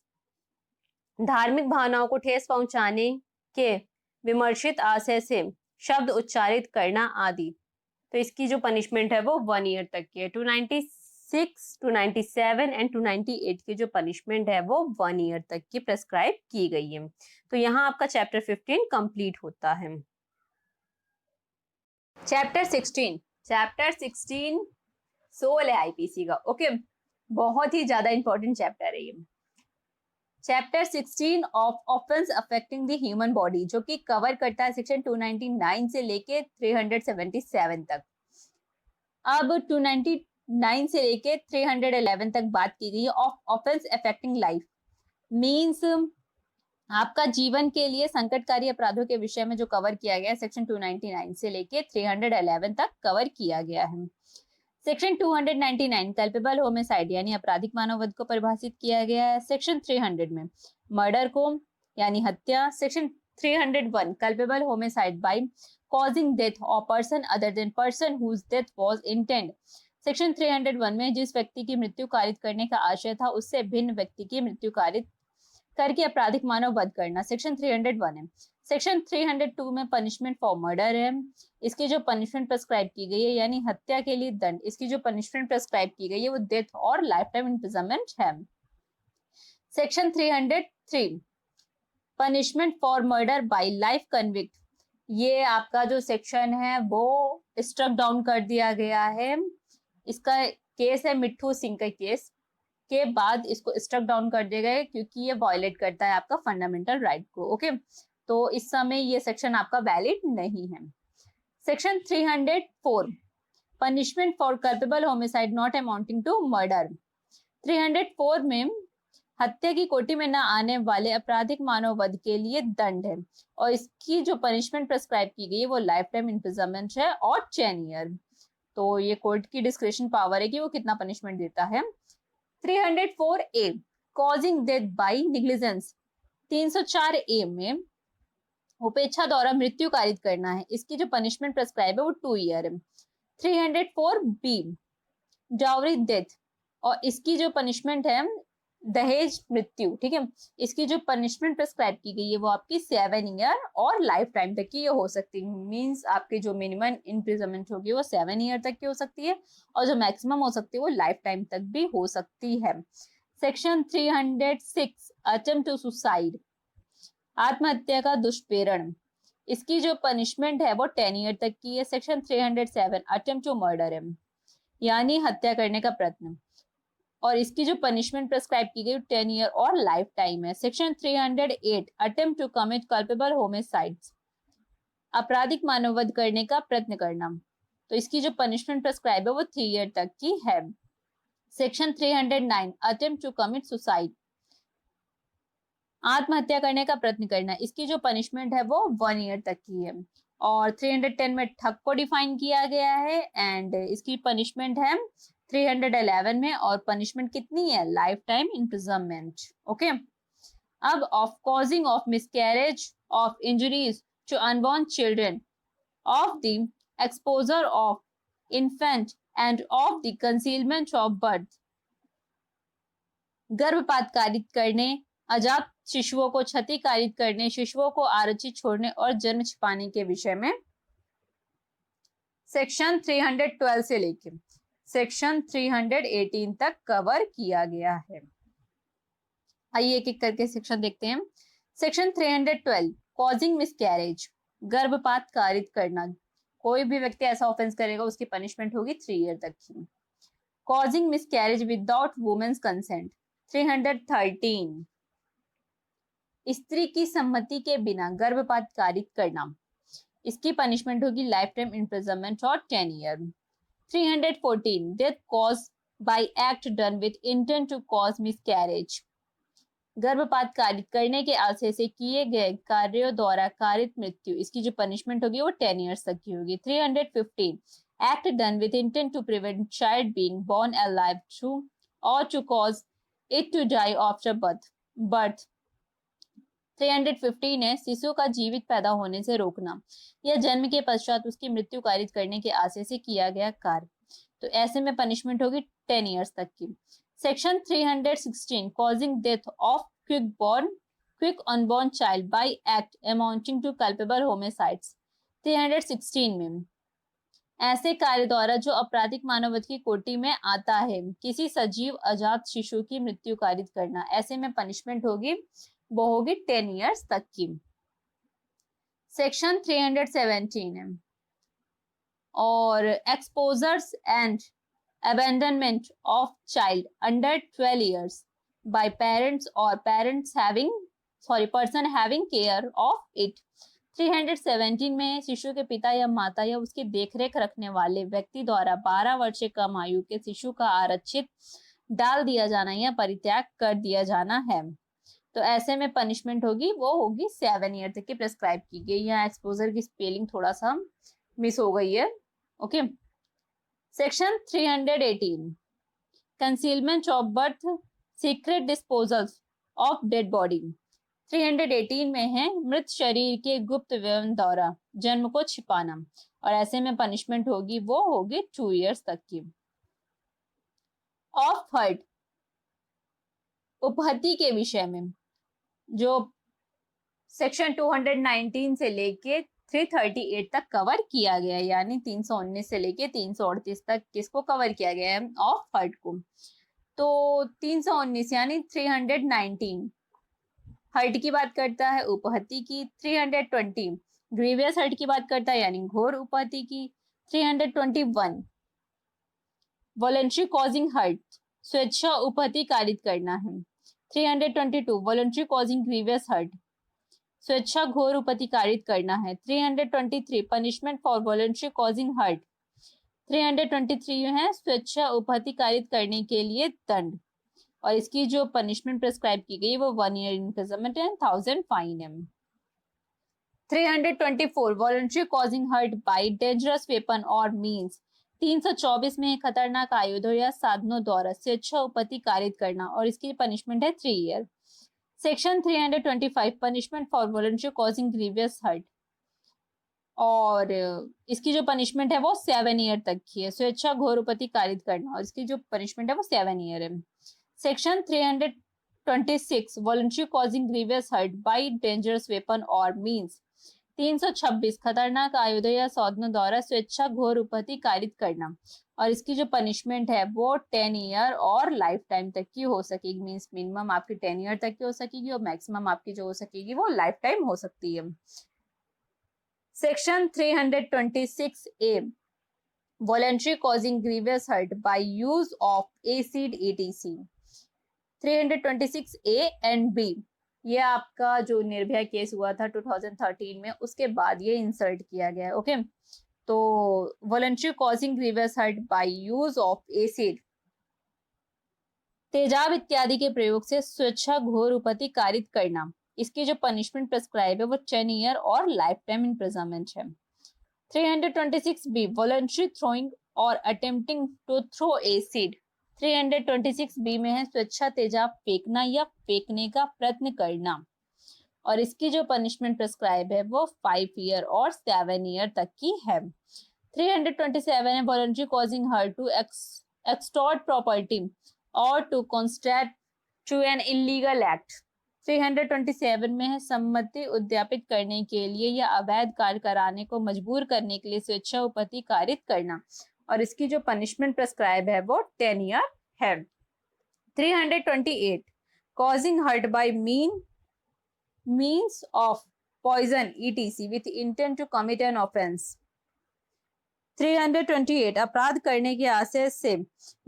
धार्मिक भावनाओं को ठेस पहुंचाने के विमर्शित आशय से शब्द उच्चारित करना आदि। तो इसकी जो पनिशमेंट है वो 1 ईयर तक की है। 296, 297 एंड 298 की जो पनिशमेंट है वो 1 ईयर तक की प्रेस्क्राइब की गई है। तो यहाँ आपका चैप्टर 15 कंप्लीट होता है। चैप्टर 16 सोल है आईपीसी का। ओके, बहुत ही ज्यादा इंपॉर्टेंट चैप्टर है ये। Chapter 16 of offence affecting the human body जो कि कवर करता है सेक्शन 299 से लेके 377 तक। अब 9 से लेके 311 तक बात की गई है of offence affecting life. Means आपका जीवन के लिए संकटकारी अपराधों के विषय में जो कवर किया गया है सेक्शन 299 से लेके 311 तक कवर किया गया है। सेक्शन 299 कल्पेबल होमिसाइड यानी आपराधिक मानव वध को परिभाषित किया गया है। सेक्शन 300 में मर्डर को यानी हत्या। Section 301 culpable homicide by causing death of person other than person whose death was intend. Section 301 में जिस व्यक्ति की मृत्यु कारित करने का आशय था उससे भिन्न व्यक्ति की मृत्यु कारित करके आपराधिक मानव वध करना, सेक्शन 301 है। सेक्शन 302 में पनिशमेंट फॉर मर्डर है, इसकी जो पनिशमेंट प्रेस्क्राइब की गई है यानी हत्या के लिए दंड, इसकी जो पनिशमेंट प्रेस्क्राइब की गई है वो डेथ और लाइफ टाइम इम्प्रिजनमेंट है। Section 303 punishment for murder bye life convict, ये आपका जो सेक्शन है वो स्ट्रक डाउन कर दिया गया है। इसका केस है मिट्ठू सिंह का केस के बाद इसको स्ट्रक डाउन कर दिया गया क्योंकि ये वायलेट करता है आपका फंडामेंटल राइट को। ओके, तो इस समय ये सेक्शन आपका वैलिड नहीं है। Section 304 punishment for culpable homicide not amounting to murder. 304 में हत्या की कोटि में न आने वाले आपराधिक मानव वध के लिए दंड है और इसकी जो पनिशमेंट प्रेस्क्राइब की गई है वो लाइफ टाइम इम्प्रिजनमेंट है और 10 ईयर। तो ये कोर्ट की डिस्क्रिप्शन पावर है कि वो कितना पनिशमेंट देता है। 304A causing death by negligence, 304A में उपेक्षा द्वारा मृत्यु कारित करना है, इसकी जो पनिशमेंट प्रेस्क्राइब है वो 2 ईयर है। 304B डाउरी डेथ और इसकी जो पनिशमेंट है दहेज मृत्यु, ठीक है, इसकी जो पनिशमेंट प्रेस्क्राइब की गई है वो आपकी 7 ईयर और लाइफ टाइम तक की ये हो सकती है। मींस आपकी जो मिनिमम इम्प्रिजनमेंट होगी वो 7 ईयर तक की हो सकती है और जो मैक्सिमम हो सकती है वो लाइफ टाइम तक भी हो सकती है। सेक्शन 306 अटेम्प्ट टू सुसाइड, आत्महत्या का दुष्प्रेरण, इसकी जो पनिशमेंट है वो 10 ईयर तक की है। सेक्शन 307 अटेम्प्ट टू मर्डर है यानी हत्या करने का प्रयत्न और इसकी जो पनिशमेंट प्रेस्क्राइब की गई 10 ईयर और लाइफ टाइम है। Section 308 attempt to commit culpable homicides, आपराधिक मानववध करने का प्रयत्न करना, तो इसकी जो पनिशमेंट प्रेस्क्राइब है वो 3 ईयर तक की है। Section 309 attempt to commit suicide, आत्महत्या करने का प्रयत्न करना, इसकी जो पनिशमेंट है वो 1 ईयर तक की है। और 310 में ठग को डिफाइन किया गया है एंड इसकी पनिशमेंट है 311 में और पनिशमेंट कितनी है लाइफ टाइम इम्प्रिजनमेंट। ओके, अब of causing of miscarriage of injuries to unborn children, of the exposure of infant and of the concealment of birth, गर्भपात कारित करने, अजात शिशुओं को क्षति कारित करने, शिशुओं को आरक्षित छोड़ने और जन्म छिपाने के विषय में सेक्शन 312 से लेके सेक्शन 318 तक कवर किया गया है। आइए एक एक करके सेक्शन देखते हैं। सेक्शन 312 कॉजिंग मिसकैरेज, गर्भपात कारित करना, कोई भी व्यक्ति ऐसा ऑफेंस करेगा उसकी पनिशमेंट होगी 3 ईयर तक की। Causing miscarriage without women's consent 313, स्त्री की सम्मति के बिना गर्भपात कारित करना, इसकी पनिशमेंट होगी लाइफ टाइम इम्प्रिजनमेंट और 10 year. 314 death cause by act done with intent to cause miscarriage, गर्भपात कारित करने के आशय से किए गए कार्यों द्वारा कारित मृत्यु, इसकी जो पनिशमेंट होगी वो 10 ईयर्स तक की होगी। 315 act done with intent to prevent child being born alive through और to cause it to die after birth. 315 है शिशु का जीवित पैदा होने से रोकना या जन्म के पश्चात उसकी मृत्यु कारित करने के आशय से किया गया कार्य, तो ऐसे में पनिशमेंट होगी 10 ईयर्स तक की। Section 316 causing death of quick unborn child by act amounting to culpable homicides. 316 में ऐसे कार्य द्वारा जो आपराधिक मानववध की कोटि में आता है किसी सजीव अजात शिशु की मृत्यु कारित करना, ऐसे में पनिशमेंट होगी वो होगी 10 ईयर्स तक की। सेक्शन 317 है और exposures and abandonment of child under 12 years by parents or person having care of it। 317 में शिशु के पिता या माता या उसकी देखरेख रखने वाले व्यक्ति द्वारा 12 वर्ष से कम आयु के शिशु का आरक्षित डाल दिया जाना या परित्याग कर दिया जाना है, तो ऐसे में पनिशमेंट होगी वो होगी 7 ईयर तक की प्रेस्क्राइब की गई। यहाँ एक्सपोजर की स्पेलिंग थोड़ा सा मिस हो गई है। Okay, section 318 concealment of birth secret disposal of dead body. 318 में है मृत शरीर के गुप्त व्यवन द्वारा जन्म को छिपाना, और ऐसे में पनिशमेंट होगी वो होगी 2 इयर्स तक की। ऑफ हर्ट उपहत्या के विषय में जो सेक्शन 219 से लेके 338 तक कवर किया गया है, यानी 319 से लेके 338 तक किसको कवर किया गया है? ऑफ हर्ट को। तो 319 यानी 319 हर्ट की बात करता है, उपहत्या की। 320 ग्रीवियस हर्ट की बात करता है, यानी घोर उपहत्या की। 321 वॉलंटरी कॉजिंग हर्ट, स्वेच्छा उपहत्या कारित करना है। 322 वॉलंटरी कॉजिंग ग्रीवियस हर्ट, स्वेच्छा घोर उपहत्या कारित करना है। 323 punishment for voluntary causing hurt. 323 है स्वेच्छा उपहत्या कारित करने के लिए दंड, और इसकी जो पनिशमेंट प्रेस्क्राइब की गई वो 1 ईयर इम्प्रिजनमेंट एंड 1000 फाइन है। 324 voluntary causing hurt by dangerous weapon और मीन्स। 324 में खतरनाक आयुधों या साधनों द्वारा स्वेच्छा उपहत्या कारित करना, और इसकी पनिशमेंट है 3 year. Section 325 punishment for voluntary causing grievous hurt, और इसकी जो पनिशमेंट है वो 7 ईयर तक की है। स्वेच्छा घोर उपहत्या कारित करना, और इसकी जो पनिशमेंट है वो 7 ईयर है। Section 326 voluntary causing grievous hurt by dangerous weapon और मीन्स। 326 खतरनाक आयुधों या साधनों द्वारा स्वेच्छा घोर उपहत्या कारित करना, और इसकी जो पनिशमेंट है वो 10 ईयर और लाइफ टाइम तक की हो सकेगी। मीन्स मिनिमम आपकी 10 ईयर तक की हो सकेगी और मैक्सिमम आपकी जो हो सकेगी वो लाइफ टाइम हो सकती है। Section 326 A voluntary causing grievous hurt by use of acid etc. 326 A and B, ये आपका जो निर्भया केस हुआ था 2013 में, उसके बाद ये इंसर्ट किया गया है। ओके, तो voluntary causing grievous hurt by use of acid, तेजाब इत्यादि के प्रयोग से स्वेच्छा घोर उपहत्या कारित करना, इसकी जो पनिशमेंट प्रेस्क्राइब है वो 10 ईयर और लाइफ टाइम इम्प्रिजनमेंट है। 326 बी वॉलंटरी थ्रोइंग और attempting to throw acid. 326 B में है स्वेच्छा तेजाब फेंकना या फेंकने का प्रयत्न करना, और इसकी जो पनिशमेंट प्रेस्क्राइब है वो 5 ईयर और 7 ईयर तक की है। 327 है voluntary causing hurt to extort property और to constrain to an illegal act. 327 में है सम्मति उद्यापित करने के लिए या अवैध कार्य कराने को मजबूर करने के लिए स्वेच्छा उपहत्या कारित करना, और इसकी जो पनिशमेंट प्रेस्क्राइब है वो 10 ईयर है। 328 causing hurt by means of poison etc with intent to commit an offense। 328 अपराध करने के आशय से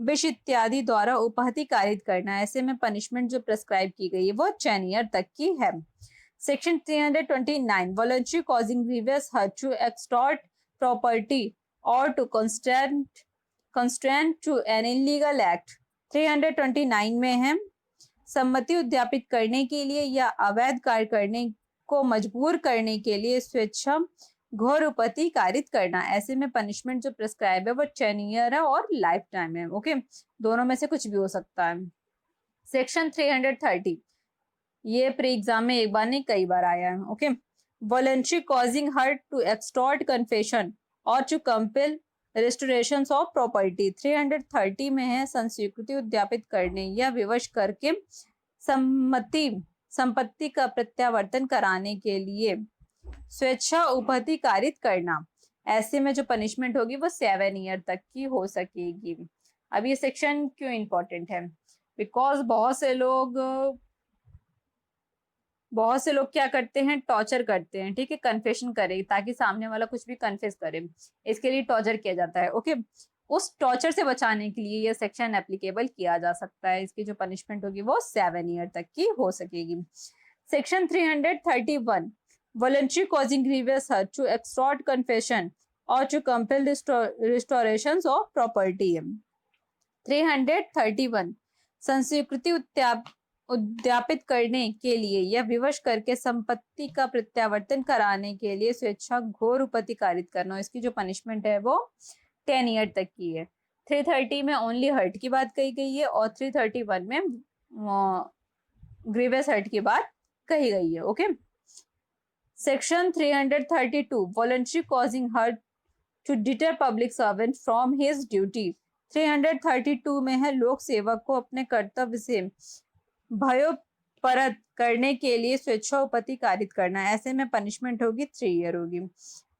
विष इत्यादि द्वारा उपहत्या कारित करना, ऐसे में पनिशमेंट जो प्रेस्क्राइब की गई है वो 10 ईयर तक की है। Section 329 voluntary causing grievous hurt to extort property और to constrain to an illegal act. 329 में है सम्मति उद्यापित करने के लिए या अवैध कार्य करने को मजबूर करने के लिए स्वेच्छा घोर उपहत्या कारित करना, ऐसे में पनिशमेंट जो प्रेस्क्राइब है वो 10 ईयर है और लाइफ टाइम है। ओके, दोनों में से कुछ भी हो सकता है। सेक्शन 330 ये प्री एग्जाम में एक बार नहीं कई बार आया है। Okay, voluntary causing hurt to extort confession और to compel restoration of property. 330 में है संस्वीकृति उद्यापित करने या विवश करके संपत्ति का प्रत्यावर्तन कराने के लिए स्वेच्छा उपहत्या कारित करना, ऐसे में जो पनिशमेंट होगी वो 7 ईयर तक की हो सकेगी। अब ये सेक्शन क्यों इंपॉर्टेंट है? बिकॉज बहुत से लोग क्या करते हैं, टॉर्चर करते हैं। ठीक है, कन्फेशन करे ताकि सामने वाला कुछ भी कन्फेस करे, इसके लिए टॉर्चर किया जाता है। ओके, उस टॉर्चर से बचाने के लिए यह सेक्शन एप्लीकेबल किया जा सकता है। इसकी जो पनिशमेंट होगी वो 7 ईयर तक की हो सकेगी। Section 331 voluntary causing grievous hurt, to extort confession or to compel restorations of property. 331 संस्वीकृति उद्यापित करने के लिए या विवश करके संपत्ति का प्रत्यावर्तन कराने के लिए स्वेच्छा घोर उपति कारित करना, इसकी जो पनिशमेंट है वो 10 ईयर तक की है। 330 में ओनली हर्ट की बात कही गई है और 331 में ग्रीवियस हर्ट की बात कही गई है। Okay, section 332 voluntary causing hurt to deter public servant from his duty. 332 में है लोक सेवक को अपने कर्तव्य से भयोपरत करने के लिए स्वेच्छोपति कारित करना, ऐसे में पनिशमेंट होगी 3 ईयर होगी।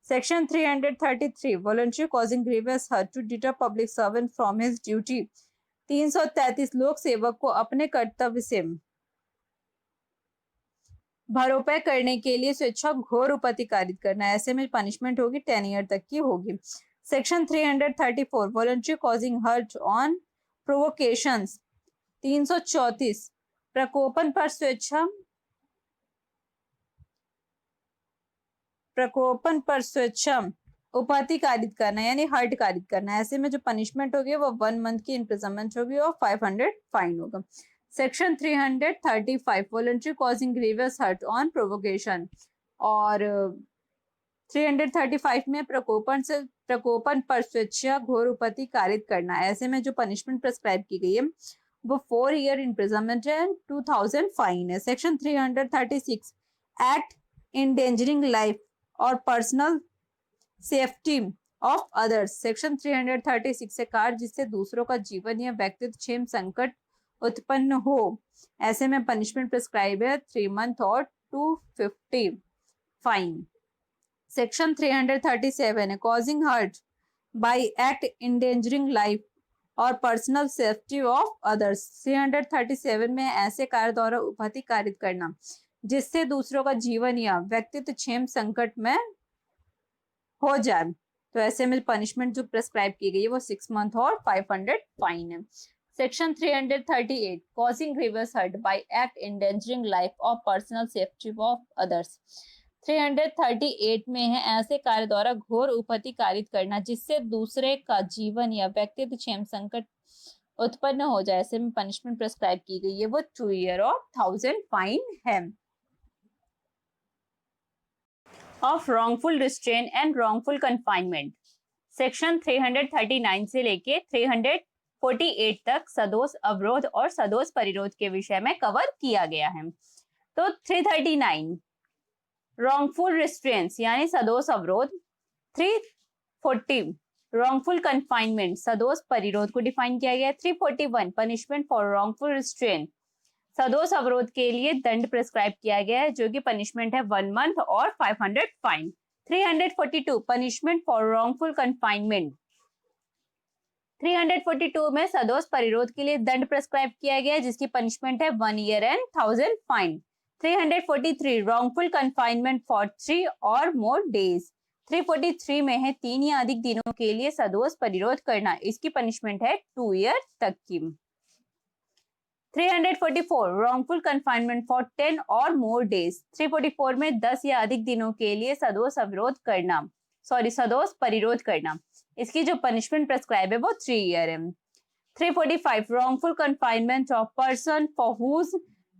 Section 333 voluntary causing grievous hurt to deter public servant from his duty. 333 लोक सेवक को अपने कर्तव्य से भरोपय करने के लिए स्वेच्छा घोर उपति कारित करना, ऐसे में पनिशमेंट होगी 10 ईयर तक की होगी। Section 334 voluntary causing hurt on provocations. 334 प्रकोपन पर स्वेच्छा उपति कारित करना यानी हर्ट कारित करना, ऐसे में जो पनिशमेंट होगी वो 1 मंथ की इम्प्रिजनमेंट होगी और 500 फाइन होगा। Section 335 voluntary causing grievous hurt on provocation, और 335 में प्रकोपन पर स्वेच्छा घोर उपति कारित करना, ऐसे में जो पनिशमेंट प्रेस्क्राइब की गई है वो 4 ईयर इम्प्रिजनमेंट है, 2000 फाइन है। सेक्शन 336 एक्ट इंडेंजरिंग लाइफ और personal safety of others. Section 336 से कार्य जिससे दूसरों का जीवन या व्यक्तित्व क्षेम संकट उत्पन्न हो, ऐसे में पनिशमेंट प्रेस्क्राइब है 3 मंथ और 250 फाइन। सेक्शन 337 है causing hurt by act endangering life और पर्सनल सेफ्टी ऑफ अदर्स। 337 में ऐसे कार्य द्वारा उपति कारित करना जिससे दूसरों का जीवन या व्यक्तित्व क्षेम संकट में हो जाए, तो ऐसे में पनिशमेंट जो प्रेस्क्राइब की गई है वो 6 मंथ और 500 फाइन है। Section 338 causing grievous hurt by act endangering life और पर्सनल सेफ्टी ऑफ अदर्स। 338 में है ऐसे कार्य द्वारा घोर उपति कारित करना जिससे दूसरे का जीवन या व्यक्तित्व क्षेम संकट उत्पन्न हो जाए, ऐसे में पनिशमेंट प्रेस्क्राइब की गई है वो 2 ईयर और 1000 फाइन है। Of wrongful restrain and wrongful confinement. Section 339 से लेके 348 तक सदोष अवरोध और सदोष परिरोध के विषय में कवर किया गया है। तो 339 रॉन्गफुल रिस्ट्रेंस यानी सदोष अवरोध, 340 रॉन्गफुल कन्फाइनमेंट सदोष परिरोध को डिफाइन किया गया है। 341 पनिशमेंट फॉर रॉन्गफुल रिस्ट्रेन सदोष अवरोध के लिए दंड प्रेस्क्राइब किया गया है जो कि पनिशमेंट है 1 मंथ और 500 fine. 342 punishment for wrongful confinement. 342 में सदोष परिरोध के लिए दंड प्रेस्क्राइब किया गया है जिसकी पनिशमेंट है 1 year and 1000 fine. 343 wrongful confinement for 3 और मोर डेज। 343 में है 3 या अधिक दिनों के लिए सदोष परिरोध करना, इसकी पनिशमेंट है 2 ईयर तक की। 344 wrongful confinement for 10 और more days। 344 में 10 या अधिक दिनों के लिए सदोष अवरोध करना, सदोष परिरोध करना, इसकी जो पनिशमेंट प्रेस्क्राइब है वो 3 ईयर है। 345 wrongful confinement of person for whose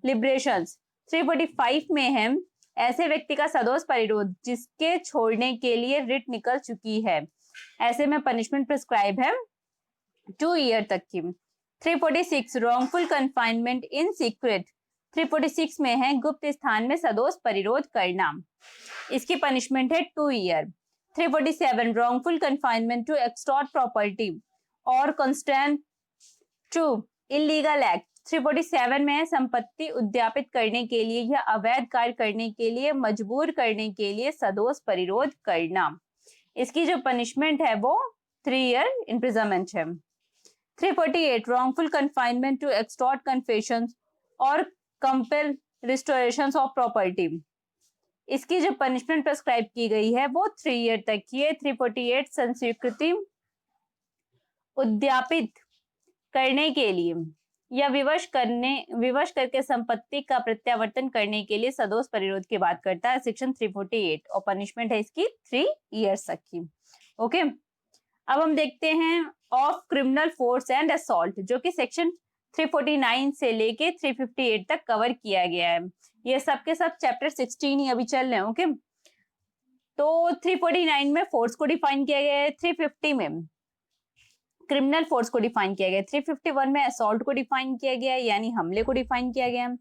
liberations। 345 में है ऐसे व्यक्ति का सदोष परिरोध जिसके छोड़ने के लिए रिट निकल चुकी है, ऐसे में पनिशमेंट प्रेस्क्राइब है 2 ईयर तक की। 346 wrongful confinement in secret। 346 में है गुप्त स्थान में सदोष परिरोध करना, इसकी पनिशमेंट है 2 year. 347 wrongful confinement to extort property और consent to illegal act। 347 में है संपत्ति उद्यापित करने के लिए या अवैध कार्य करने के लिए मजबूर करने के लिए सदोष परिरोध करना, इसकी जो पनिशमेंट है वो 3 ईयर इम्प्रिजनमेंट है। 348 wrongful confinement to extort confessions और compel restorations of property, इसकी जो पनिशमेंट प्रेस्क्राइब की गई है वो 3 ईयर तक की है। 348 संस्वीकृति उद्यापित करने के लिए या विवश करके संपत्ति का प्रत्यावर्तन करने के लिए सदोष परिरोध की बात करता है सेक्शन 348 और पनिशमेंट है इसकी 3 इयर्स तक की। ओके, अब हम देखते हैं of criminal force and assault जो कि सेक्शन 349 से लेके 358 तक कवर किया गया है। ये सब के सब चैप्टर 16 ही अभी चल रहे हैं। ओके, तो 349 में फोर्स को डिफाइन किया गया है, 350 में क्रिमिनल फोर्स को डिफाइन किया गया है, 351 में असॉल्ट को डिफाइन किया गया है यानी हमले को डिफाइन किया गया है,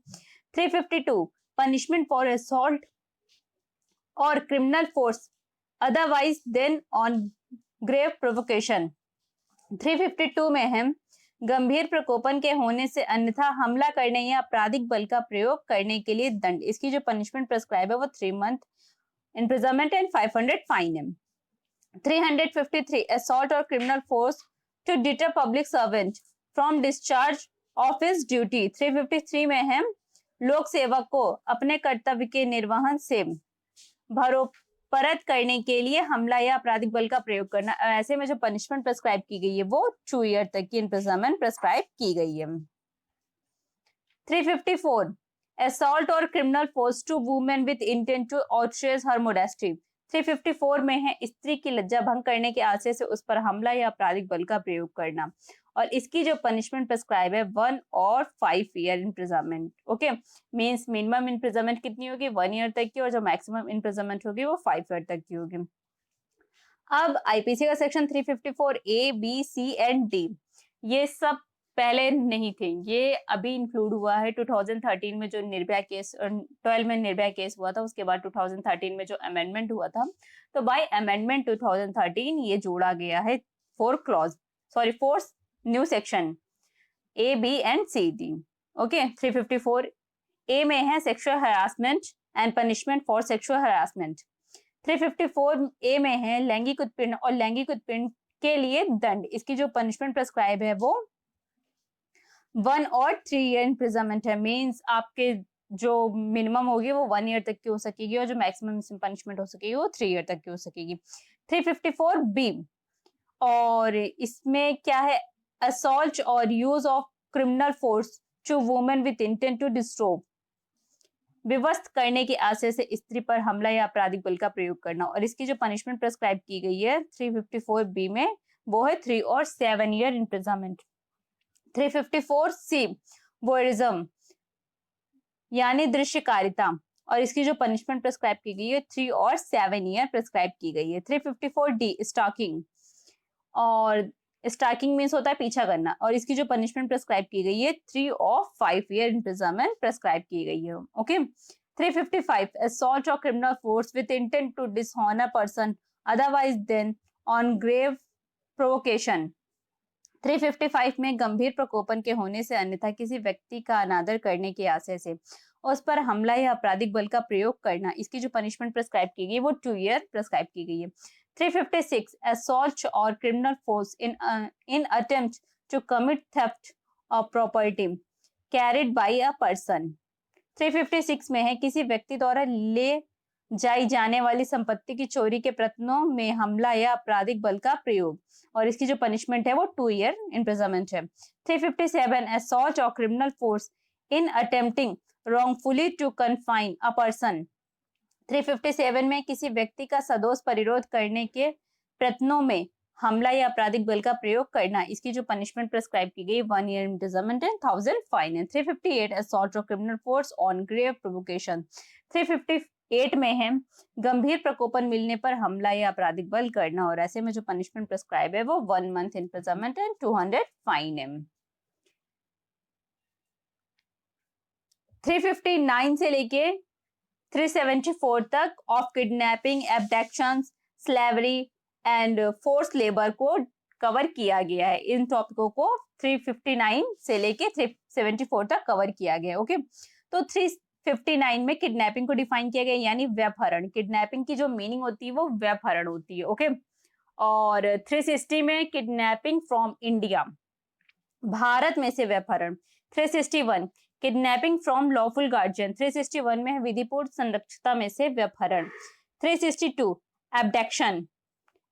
352 पनिशमेंट फॉर असॉल्ट और criminal force otherwise than on grave provocation, 352 में है गंभीर प्रकोपन के होने से अन्यथा हमला करने या आपराधिक बल का प्रयोग करने के लिए दंड। इसकी जो पनिशमेंट प्रेस्क्राइब है वो 3 मंथ imprisonment and 500 फाइन है। 353 assault or criminal force to deter public servant from discharge of his duty। 353 में है लोक सेवक को अपने कर्तव्य के निर्वहन से भरोपरत करने के लिए हमला या आपराधिक बल का प्रयोग करना। ऐसे में जो पनिशमेंट प्रेस्क्राइब की गई है वो 2 ईयर तक की इम्प्रिजनमेंट प्रेस्क्राइब की गई है। 354 assault or criminal force to women with intent to outrage her modesty। 354 में है स्त्री की लज्जा भंग करने के आशय से उस पर हमला या आपराधिक बल का प्रयोग करना और इसकी जो पनिशमेंट प्रेस्क्राइब है 1 और 5 year imprisonment. Okay, means minimum imprisonment कितनी होगी 1 ईयर तक की और जो मैक्सिमम इम्प्रिजनमेंट होगी वो 5 ईयर तक की होगी। अब आईपीसी का section 354 A B C and D ये सब पहले नहीं थे, ये अभी इंक्लूड हुआ है 2013 में जो निर्भया केस 12 में निर्भया केस हुआ था उसके बाद 2013 में जो अमेंडमेंट हुआ था तो बाय अमेंडमेंट 2013 ये जोड़ा गया है 4 new section A B and C D. Okay, 354 A में है sexual harassment and punishment for sexual harassment. 354 A में है लैंगिक उत्पीड़न और लैंगिक उत्पीड़न के लिए दंड। इसकी जो पनिशमेंट प्रेस्क्राइब है वो 1 और 3 ईयर इम्प्रिजनमेंट है। मींस आपके जो मिनिमम होगी वो 1 ईयर तक की हो सकेगी और जो मैक्सिमम पनिशमेंट हो सकेगी वो 3 ईयर तक की हो सकेगी। 354 बी और इसमें क्या है असॉल्ट और use of criminal force to women with intent to disturb विवस्त करने के आशय से स्त्री पर हमला या आपराधिक बल का प्रयोग करना और इसकी जो पनिशमेंट प्रेस्क्राइब की गई है 354 बी में वो है 3 और 7 ईयर इम्प्रिजनमेंट। 354 सी वोयरिज्म यानी दृश्यकारिता और इसकी जो पनिशमेंट प्रेस्क्राइब की गई है 3 और 7 ईयर प्रेस्क्राइब की गई है। 354 डी स्टॉकिंग और स्टॉकिंग मीन्स होता है पीछा करना और इसकी जो पनिशमेंट प्रेस्क्राइब की गई है 3 और 5 ईयर इम्प्रिजनमेंट प्रेस्क्राइब की गई है। Okay, 355 assault or criminal force with intent to dishonor person otherwise than on grave provocation। 355 में गंभीर प्रकोपन के होने से अन्यथा किसी व्यक्ति का अनादर करने के आशय से उस पर हमला या आपराधिक बल का प्रयोग करना। इसकी जो पनिशमेंट प्रेस्क्राइब की गई वो 2 ईयर प्रेस्क्राइब की गई है। 356 assault or criminal force in attempt to commit theft of property carried by a person। 356 में है किसी व्यक्ति द्वारा ले जाई जाने वाली संपत्ति की चोरी के प्रयत्नों में हमला या आपराधिक बल का प्रयोग और इसकी जो पनिशमेंट है वो 2 ईयर इम्प्रिजनमेंट है। 357 assault or criminal force in attempting wrongfully to confine a person। 357 में किसी व्यक्ति का सदोष परिरोध करने के प्रयत्नों में हमला या आपराधिक बल का प्रयोग करना। इसकी जो पनिशमेंट प्रेस्क्राइब की गई 1 ईयर इम्प्रिजनमेंट एंड 1000 फाइन है। 358 assault or criminal force on grave provocation। 358 में है गंभीर प्रकोपन मिलने पर हमला या आपराधिक बल करना और ऐसे में जो पनिशमेंट प्रेस्क्राइब है वो 1 मंथ इम्प्रिजनमेंट एंड 200 फाइन है। 359 से लेके 374 तक of kidnapping, abduction, slavery and force labour को कवर किया गया है। इन टॉपिकों को 359 से लेके 374 तक कवर किया गया है। ओके, तो 359 में किडनैपिंग को डिफाइन किया गया यानी व्यपहरण। किडनैपिंग की जो मीनिंग होती है वो व्यपहरण होती है। ओके, और 360 में किडनैपिंग फ्रॉम इंडिया भारत में से व्यपहरण। 361 किडनैपिंग फ्रॉम लॉफुल गार्जियन। 361 में है विधिपूर्ण संरक्षता में से व्यपहरण। 362 एब्डक्शन,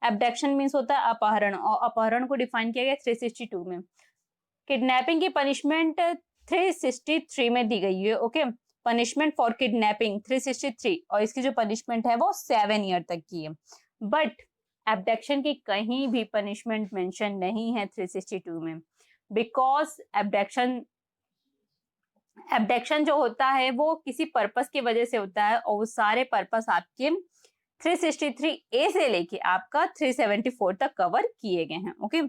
एब्डक्शन मीन्स होता है अपहरण और अपहरण को डिफाइन किया गया 362 में। किडनैपिंग की पनिशमेंट 363 में दी गई है। ओके, पनिशमेंट फॉर किडनैपिंग 363, और इसकी जो पनिशमेंट है वो 7 ईयर तक की है। बट एब्डक्शन की कहीं भी पनिशमेंट मेंशन नहीं है 362 में, बिकॉज एब्डक्शन जो होता है वो किसी पर्पस की वजह से होता है, और वो सारे पर्पस आपके 363A से लेके आपका 374 तक कवर किए गए हैं। ओके,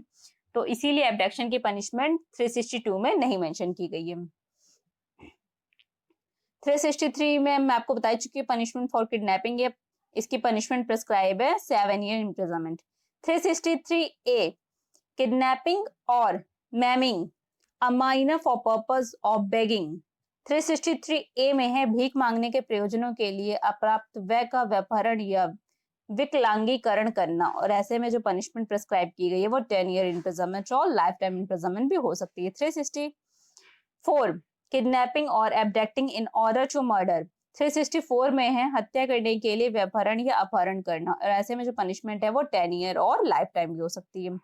तो इसीलिए एब्डक्शन की पनिशमेंट 362 में नहीं मेंशन की गई है। 363 में मैं आपको बता चुकी हूँ पनिशमेंट फॉर किडनैपिंग है, इसकी पनिशमेंट प्रिस्क्राइब है 7 ईयर इम्प्रिजनमेंट। 363A किडनैपिंग और maiming a minor for purpose of begging. 363A में है भीख मांगने के प्रयोजनों के लिए अप्राप्त व्यय का व्यपहरण या विकलांगीकरण करना, और ऐसे में जो पनिशमेंट प्रिस्क्राइब की गई है वो 10 ईयर इम्प्रिजनमेंट और लाइफ टाइम इम्प्रिजनमेंट भी हो सकती है। 364 किडनैपिंग और abducting in order to murder. 364 में है हत्या करने के लिए व्यपहरण या अपहरण करना, और ऐसे में जो पनिशमेंट है वो 10 ईयर और लाइफ टाइम भी हो सकती है।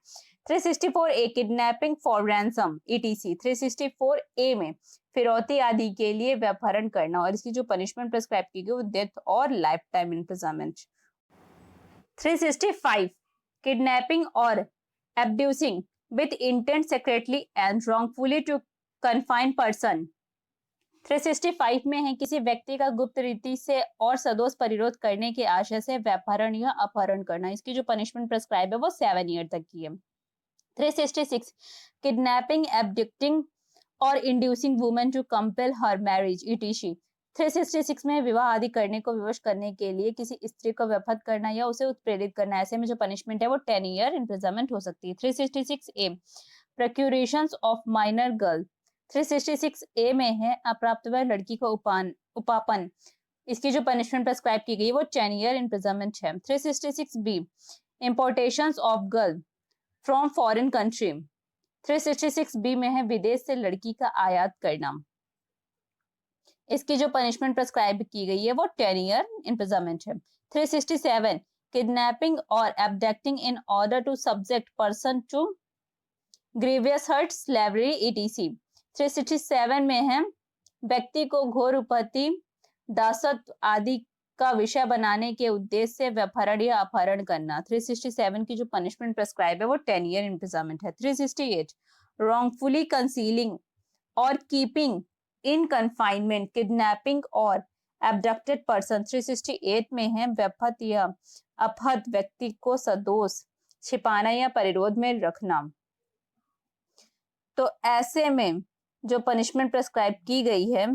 364A kidnapping for ransom ETC। 364A में फिरौती आदि के लिए व्यपहरण करना, और इसकी जो पनिशमेंट प्रिस्क्राइब की गई वो डेथ और लाइफ टाइम इम्प्रिजनमेंट। 365 किडनैपिंग और abducing with intent secretly and wrongfully to confine person। 365 में है किसी व्यक्ति का गुप्त रीति से और सदोष परिरोध करने के आशय से व्यापहरण या अपहरण करना, इसकी जो पनिशमेंट प्रिस्क्राइब है वो 7 ईयर तक की है। 366 किडनैपिंग, एब्डक्टिंग और inducing women to compel her marriage ETC। 366 में विवाह आदि करने को विवश करने के लिए किसी स्त्री को व्यपहत करना या उसे उत्प्रेरित करना, ऐसे में जो पनिशमेंट है वो 10 ईयर इम्प्रिजनमेंट हो सकती है। 366A प्रोक्यूरेशंस of minor girl. 366A में है अप्राप्त वय लड़की को उपापन, इसकी जो पनिशमेंट प्रिस्क्राइब की गई है वो 10 ईयर इम्प्रिजनमेंट है। 366B importations of girl from foreign country. 366B में है विदेश से लड़की का आयात करना, इसकी जो पनिशमेंट प्रिस्क्राइब की गई है वो 10 ईयर इम्प्रिजनमेंट है। 367 किडनैपिंग और abducting in order to subject person to grievous hurt slavery ETC। 367 में है व्यक्ति को घोर उपहति, दासत्व आदि का विषय बनाने के उद्देश्य से व्यपहरण या अपहरण करना। 367 की जो पनिशमेंट प्रिस्क्राइब है वो 10 ईयर इम्प्रिजनमेंट है। 368 wrongfully concealing और कीपिंग इन कन्फाइनमेंट किडनैपिंग और एब्डक्टेड पर्सन। 368 में है व्यपहत या अपहत व्यक्ति को सदोष छिपाना या परिरोध में रखना, तो ऐसे में जो पनिशमेंट प्रिस्क्राइब की गई है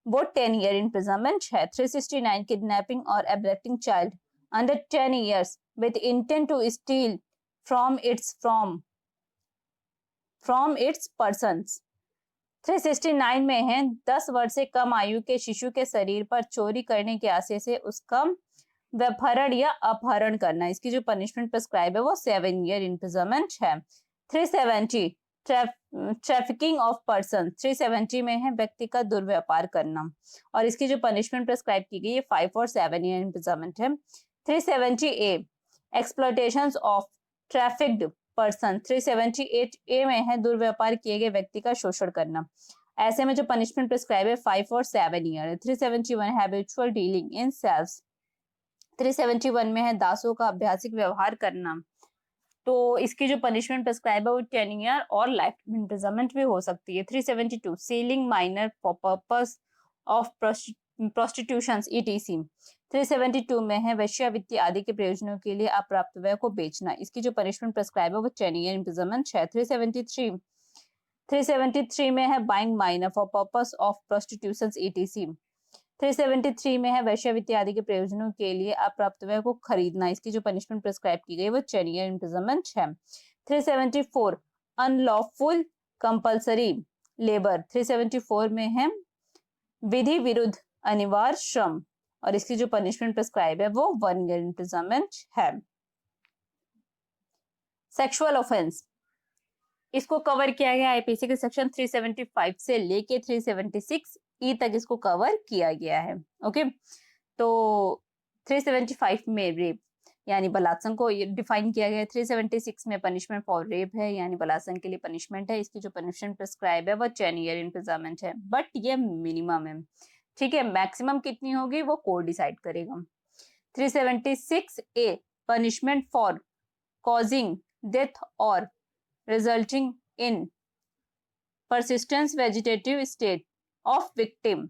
वो 10 ईयर इम्प्रिजनमेंट है। 369 किडनैपिंग और एब्डक्टिंग child under 10 years with intent to steal from its persons। 369 में है 10 वर्ष से कम आयु के शिशु के शरीर पर चोरी करने के आशय से उसका व्यपहरण या अपहरण करना, इसकी जो पनिशमेंट प्रिस्क्राइब है वो 7 ईयर इम्प्रिजनमेंट है। 370 ट्रैफिकिंग ऑफ पर्सन। 370 में है व्यक्ति का दुर्व्यापार करना, और इसकी जो पनिशमेंट प्रिस्क्राइब की गई है 5 और 7 ईयर इम्प्रिजनमेंट है। 370A एक्सप्लॉयटेशंस of trafficked person. 378A में है दुर्व्यापार किए गए व्यक्ति का शोषण करना, ऐसे में जो पनिशमेंट प्रिस्क्राइब है 5 और 7 ईयर है। 371 हैबिचुअल डीलिंग इन सेल्स। 371 में है दासों का अभ्यासिक व्यवहार करना, तो इसकी जो पनिशमेंट प्रिस्क्राइब है वो 10 ईयर और लाइफ इम्प्रिजनमेंट भी हो सकती है। 372 selling minor for purpose of prostitutions ETC। 372 में है वेश्यावृत्ति आदि के प्रयोजनों के लिए अप्राप्त व्यय को बेचना, इसकी जो पनिशमेंट प्रिस्क्राइब है वो 10 ईयर इम्प्रिजनमेंट है। 373 में है buying minor for purpose of prostitutions ETC। 373 में है वेश्यावृत्ति आदि के प्रयोजनों के लिए अप्राप्त व्यय को खरीदना, इसकी जो पनिशमेंट प्रिस्क्राइब की गई वो 10 ईयर इम्प्रिजनमेंट है। 374 अनलॉफुल कंपल्सरी लेबर। 374 में है विधि विरुद्ध अनिवार्य श्रम, और इसकी जो पनिशमेंट प्रिस्क्राइब है वो 1 ईयर इम्प्रिजनमेंट है। सेक्सुअल ऑफेंस, इसको कवर किया गया IPC के सेक्शन 375 से लेके 376E तक इसको कवर किया गया है। ओके, तो 375 में रेप, यानी बलात्संग को डिफाइन किया गया है। 376 में पनिशमेंट फॉर रेप है, यानी बलात्संग के लिए पनिशमेंट है। इसकी जो पनिशमेंट प्रिस्क्राइब है वो 10 ईयर इम्प्रिजनमेंट है, बट ये मिनिमम है, ठीक है। मैक्सिमम कितनी होगी वो कोर्ट डिसाइड करेगा। 376 A punishment for causing death और resulting in persistence vegetative state of victim।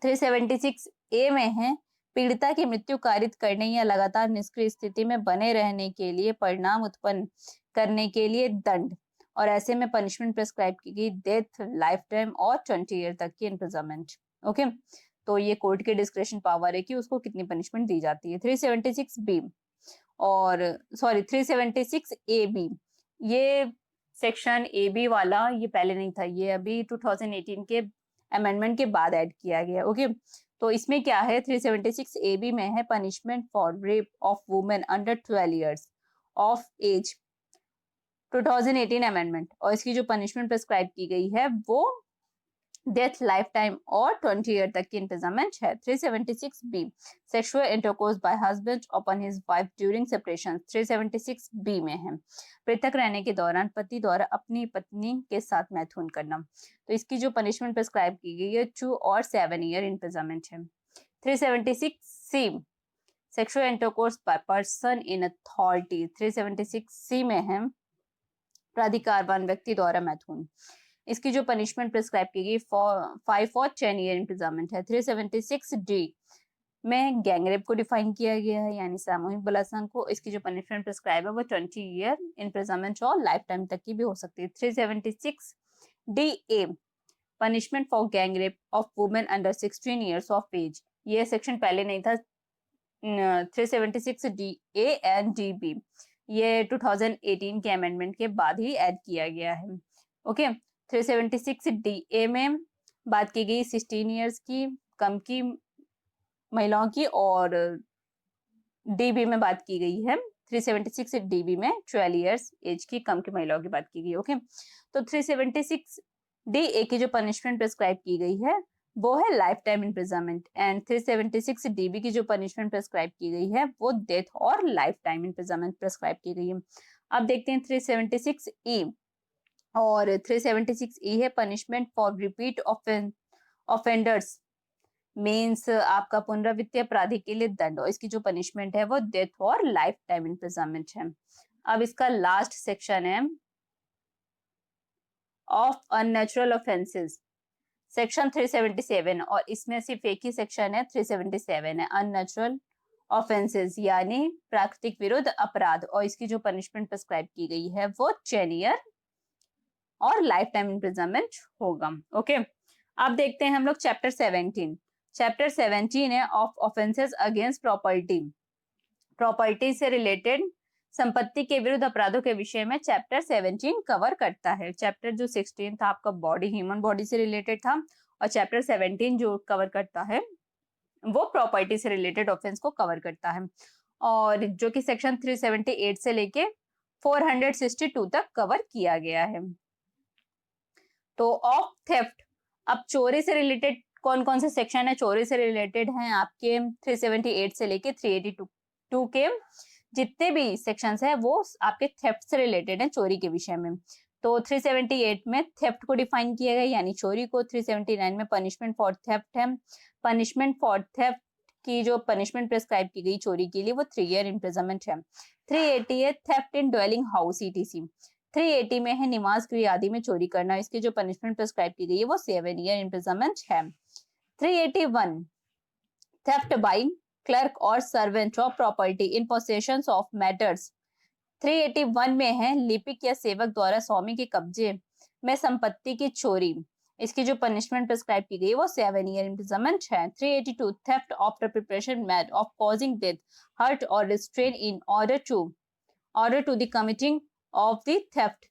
376 A में है पीड़िता की मृत्यु कारित करने या लगातार निष्क्रिय स्थिति में बने रहने के लिए परिणाम उत्पन्न करने के लिए दंड, और ऐसे में पनिशमेंट प्रेस्क्राइब की गई डेथ, लाइफ टाइम और 20 ईयर तक की इम्प्रिजनमेंट। ओके, तो ये कोर्ट के डिस्क्रिप्शन पावर है कि उसको कितनी पनिशमेंट दी जाती है। 376 बी और 376 ए बी, ये सेक्शन ए बी वाला ये पहले नहीं था, ये अभी 2018 के अमेंडमेंट के बाद ऐड किया गया। ओके, तो इसमें क्या है, 376 ए बी में है punishment for rape of women under 12 years of age, 2018 amendment, और इसकी जो पनिशमेंट प्रिस्क्राइब की गई है वो डेथ, लाइफ टाइम और 20 ईयर तक की इम्प्रिजनमेंट है। 376 B sexual intercourse by husband upon his wife during separation, 376 B में है पृथक रहने के दौरान पति द्वारा अपनी पत्नी के साथ मैथुन करना, तो इसकी जो पनिशमेंट प्रिस्क्राइब की गई है 2 और 7 ईयर इम्प्रिजनमेंट है। 376 C sexual intercourse by person in authority, 376 C में है प्राधिकारवान व्यक्ति द्वारा मैथुन, इसकी जो पनिशमेंट प्रिस्क्राइब की गई 5 और 10 ईयर इम्प्रिजनमेंट है। 376 डी में गैंगरेप को डिफाइन किया गया है, यानी सामूहिक बलात्संग को, इसकी जो पनिशमेंट प्रिस्क्राइब है वो 20 ईयर इम्प्रिजनमेंट और लाइफ टाइम तक की भी हो सकती है। 376 D A punishment for gang rape of women under 16 years of age, ये सेक्शन पहले नहीं था। 376 D A and D B ये 2018 के अमेंडमेंट के बाद ही ऐड किया गया है। ओके, 376 डी ए में बात की गई 16 इयर्स की कम की महिलाओं की, और डीबी में बात की गई है 376 डीबी में 12 इयर्स एज की कम की महिलाओं की बात की गई। ओके, तो 376 डी ए की जो पनिशमेंट प्रिस्क्राइब की गई है वो है life time imprisonment, and 376 dB की जो पनिशमेंट प्रिस्क्राइब की गई है वो डेथ और लाइफ टाइम इम्प्रिजनमेंट प्रिस्क्राइब की गई है। अब देखते हैं 376 ई, और 376 ई है punishment for repeat offenders, means आपका पुनरावृत्ति अपराधी के लिए दंड, और इसकी जो पनिशमेंट है वो डेथ और लाइफ टाइम इम्प्रिजनमेंट है। अब इसका लास्ट सेक्शन है ऑफ अननेचुरल ऑफेंसेस, सेक्शन 377, और इसमें सिर्फ एक ही सेक्शन है 377 है, अननेचुरल ऑफेंसेस यानी प्राकृतिक विरुद्ध अपराध, और इसकी जो पनिशमेंट प्रिस्क्राइब की गई है वो 10 ईयर और लाइफ टाइम इम्प्रिजनमेंट होगा। ओके, अब देखते हैं हम लोग चैप्टर 17। चैप्टर 17 है of offences against property, property से रिलेटेड संपत्ति के विरुद्ध अपराधों के विषय में चैप्टर 17 कवर करता है। चैप्टर जो 16 था आपका बॉडी, ह्यूमन बॉडी से रिलेटेड था, और चैप्टर 17 जो कवर करता है वो प्रॉपर्टी से रिलेटेड ऑफेंस को कवर करता है, और जो कि सेक्शन 378 से लेके 462 तक कवर किया गया है। तो ऑफ थेफ्ट, अब चोरी से रिलेटेड कौन कौन से सेक्शन है चोरी से रिलेटेड हैं आपके 378 से लेके 382 के जितने भी सेक्शंस है वो आपके थेफ्ट से रिलेटेड है, चोरी के विषय में। तो 378 में थेफ्ट को डिफाइन किया गया यानी चोरी को, 379 में पनिशमेंट फॉर थेफ्ट है, पनिशमेंट फॉर थेफ्ट की जो पनिशमेंट प्रिस्क्राइब की गई चोरी के लिए वो 3 ईयर इम्प्रिजनमेंट है। 380 है थेफ्ट इन ड्वेलिंग हाउस ईटीसी, 380 में है निवास गृह आदि में चोरी करना, इसकी जो पनिशमेंट प्रिस्क्राइब की गई है वो 7 ईयर इम्प्रिजनमेंट है। 381 थेफ्ट बाय क्लर्क और servant of property in possession of matters, 381 में है लिपिक या सेवक द्वारा स्वामी के कब्जे में संपत्ति की चोरी, इसकी जो पनिशमेंट प्रिस्क्राइब की गई वो 7 ईयर इम्प्रिजनमेंट है। 382 theft of the preparation made of causing death, hurt और restraint in order to the committing of the theft,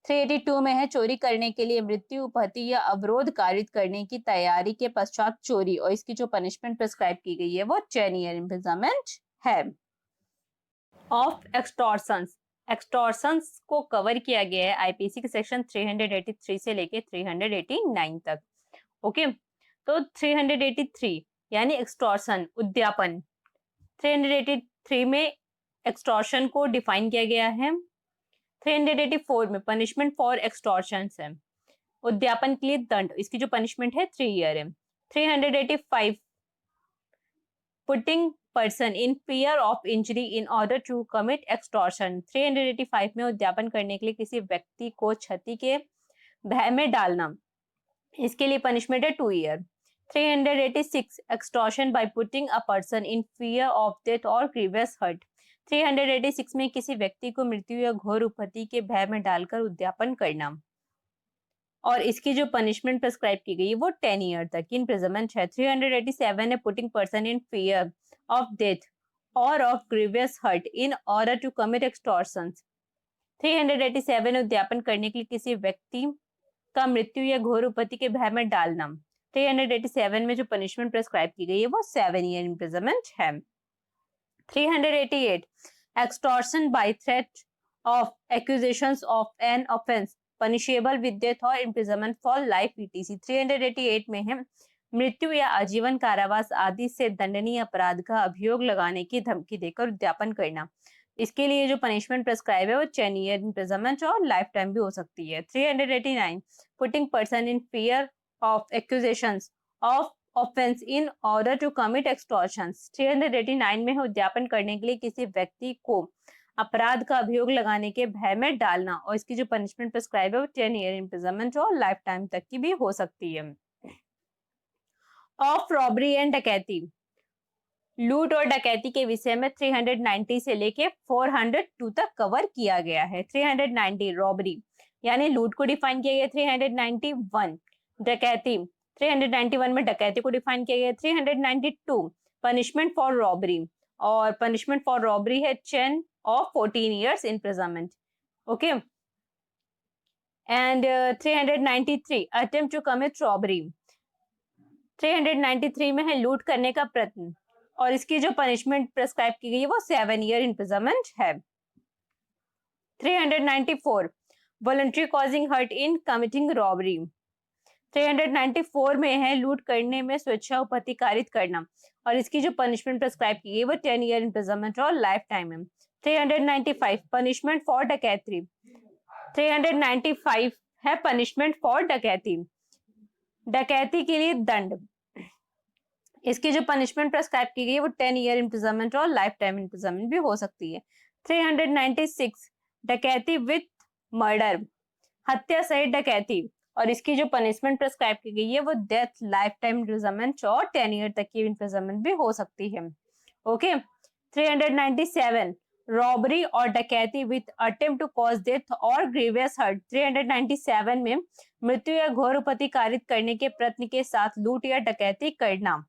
382 में है चोरी करने के लिए मृत्यु, उपहति या अवरोध कारित करने की तैयारी के पश्चात चोरी, और इसकी जो पनिशमेंट प्रिस्क्राइब की गई है वो 10 ईयर इम्प्रिजनमेंट है। ऑफ एक्सटॉर्शंस, एक्सटॉर्शंस को कवर किया गया है आईपीसी के सेक्शन 383 से लेके 389 तक। ओके, तो 383 यानी एक्सटॉर्शन उद्यापन, 303 में एक्सटॉर्शन को डिफाइन किया गया है। 384 में पनिशमेंट फॉर एक्सटॉर्शन है, उद्यापन के लिए दंड, इसकी जो पनिशमेंट है 3 ईयर है। 385 putting person in fear of injury in order to commit extortion. 385 में उद्यापन करने के लिए किसी व्यक्ति को क्षति के भय में डालना, इसके लिए पनिशमेंट है 2 year. 386 extortion by putting a person in fear of death और ग्रीवियस हर्ट। 386 में किसी व्यक्ति को मृत्यु या घोर उपहति के भय में डालकर उद्यापन करना, और इसकी जो पनिशमेंट प्रिस्क्राइब की गई है वो 10 ईयर तक की इम्प्रिजनमेंट है। 387 है putting person in fear of death और of grievous hurt in order to commit extortion. 387 उद्यापन करने के लिए किसी व्यक्ति का मृत्यु या घोर उपहति के भय में डालना। 387 में जो पनिशमेंट प्रिस्क्राइब की गई है वो 7 ईयर इम्प्रिजनमेंट है। 388 extortion by threat of accusations of an offence punishable with death और इम्प्रिजनमेंट फॉर लाइफ ईटीसी। 388 में है मृत्यु या आजीवन कारावास आदि से दंडनीय अपराध का अभियोग लगाने की धमकी देकर उद्यापन करना, इसके लिए जो पनिशमेंट प्रिस्क्राइब है वो 10 ईयर इम्प्रिजनमेंट और लाइफ टाइम भी हो सकती है। 389 putting person in fear of accusations of offence in order to commit extortions. 389 में है उद्यापन करने के लिए किसी व्यक्ति को अपराध का अभियोग लगाने के भय में डालना, और इसकी जो पनिशमेंट प्रिस्क्राइब है वो 10 ईयर इम्प्रिजनमेंट और लाइफ टाइम तक की भी हो सकती है। ऑफ रॉबरी एंड डकैती, लूट और डकैती के विषय में 390 से लेके 402 तक कवर किया गया है। 390 रॉबरी यानी लूट को डिफाइन किया गया। 391 डकैती, 391 में डकैती को डिफाइन किया गया। 392 पनिशमेंट फॉर रॉबरी, और पनिशमेंट फॉर रॉबरी है 10 और 14 years imprisonment. Okay. And 393 attempt to commit robbery. 393 में है लूट करने का प्रयत्न, और इसकी जो पनिशमेंट प्रिस्क्राइब की गई है वो 7 ईयर इम्प्रिजनमेंट है। 394 voluntary causing hurt in committing robbery. 394 में है लूट करने में स्वेच्छा उपहति कारित करना, और इसकी जो पनिशमेंट प्रिस्क्राइब की गई है वो 10 ईयर इम्प्रिजनमेंट और लाइफ टाइम है। 395 पनिशमेंट फॉर डकैती। 395 है पनिशमेंट फॉर डकैती, डकैती के लिए दंड, इसकी जो पनिशमेंट प्रिस्क्राइब की गई है वो 10 ईयर इम्प्रिजनमेंट और लाइफ टाइम इम्प्रिजनमेंट भी हो सकती है। 396 डकैती विथ मर्डर, हत्या सहित डकैती, और इसकी जो पनिशमेंट प्रिस्क्राइब की गई है वो डेथ, लाइफ टाइम इम्प्रिजनमेंट और 10 ईयर तक की इम्प्रिजनमेंट भी हो सकती है। ओके। 397 रॉबरी और डकैती with attempt to cause death और ग्रीवियस हर्ट। 397 में मृत्यु या घोर उपहति कारित करने के प्रयत्न के साथ लूट या डकैती करना,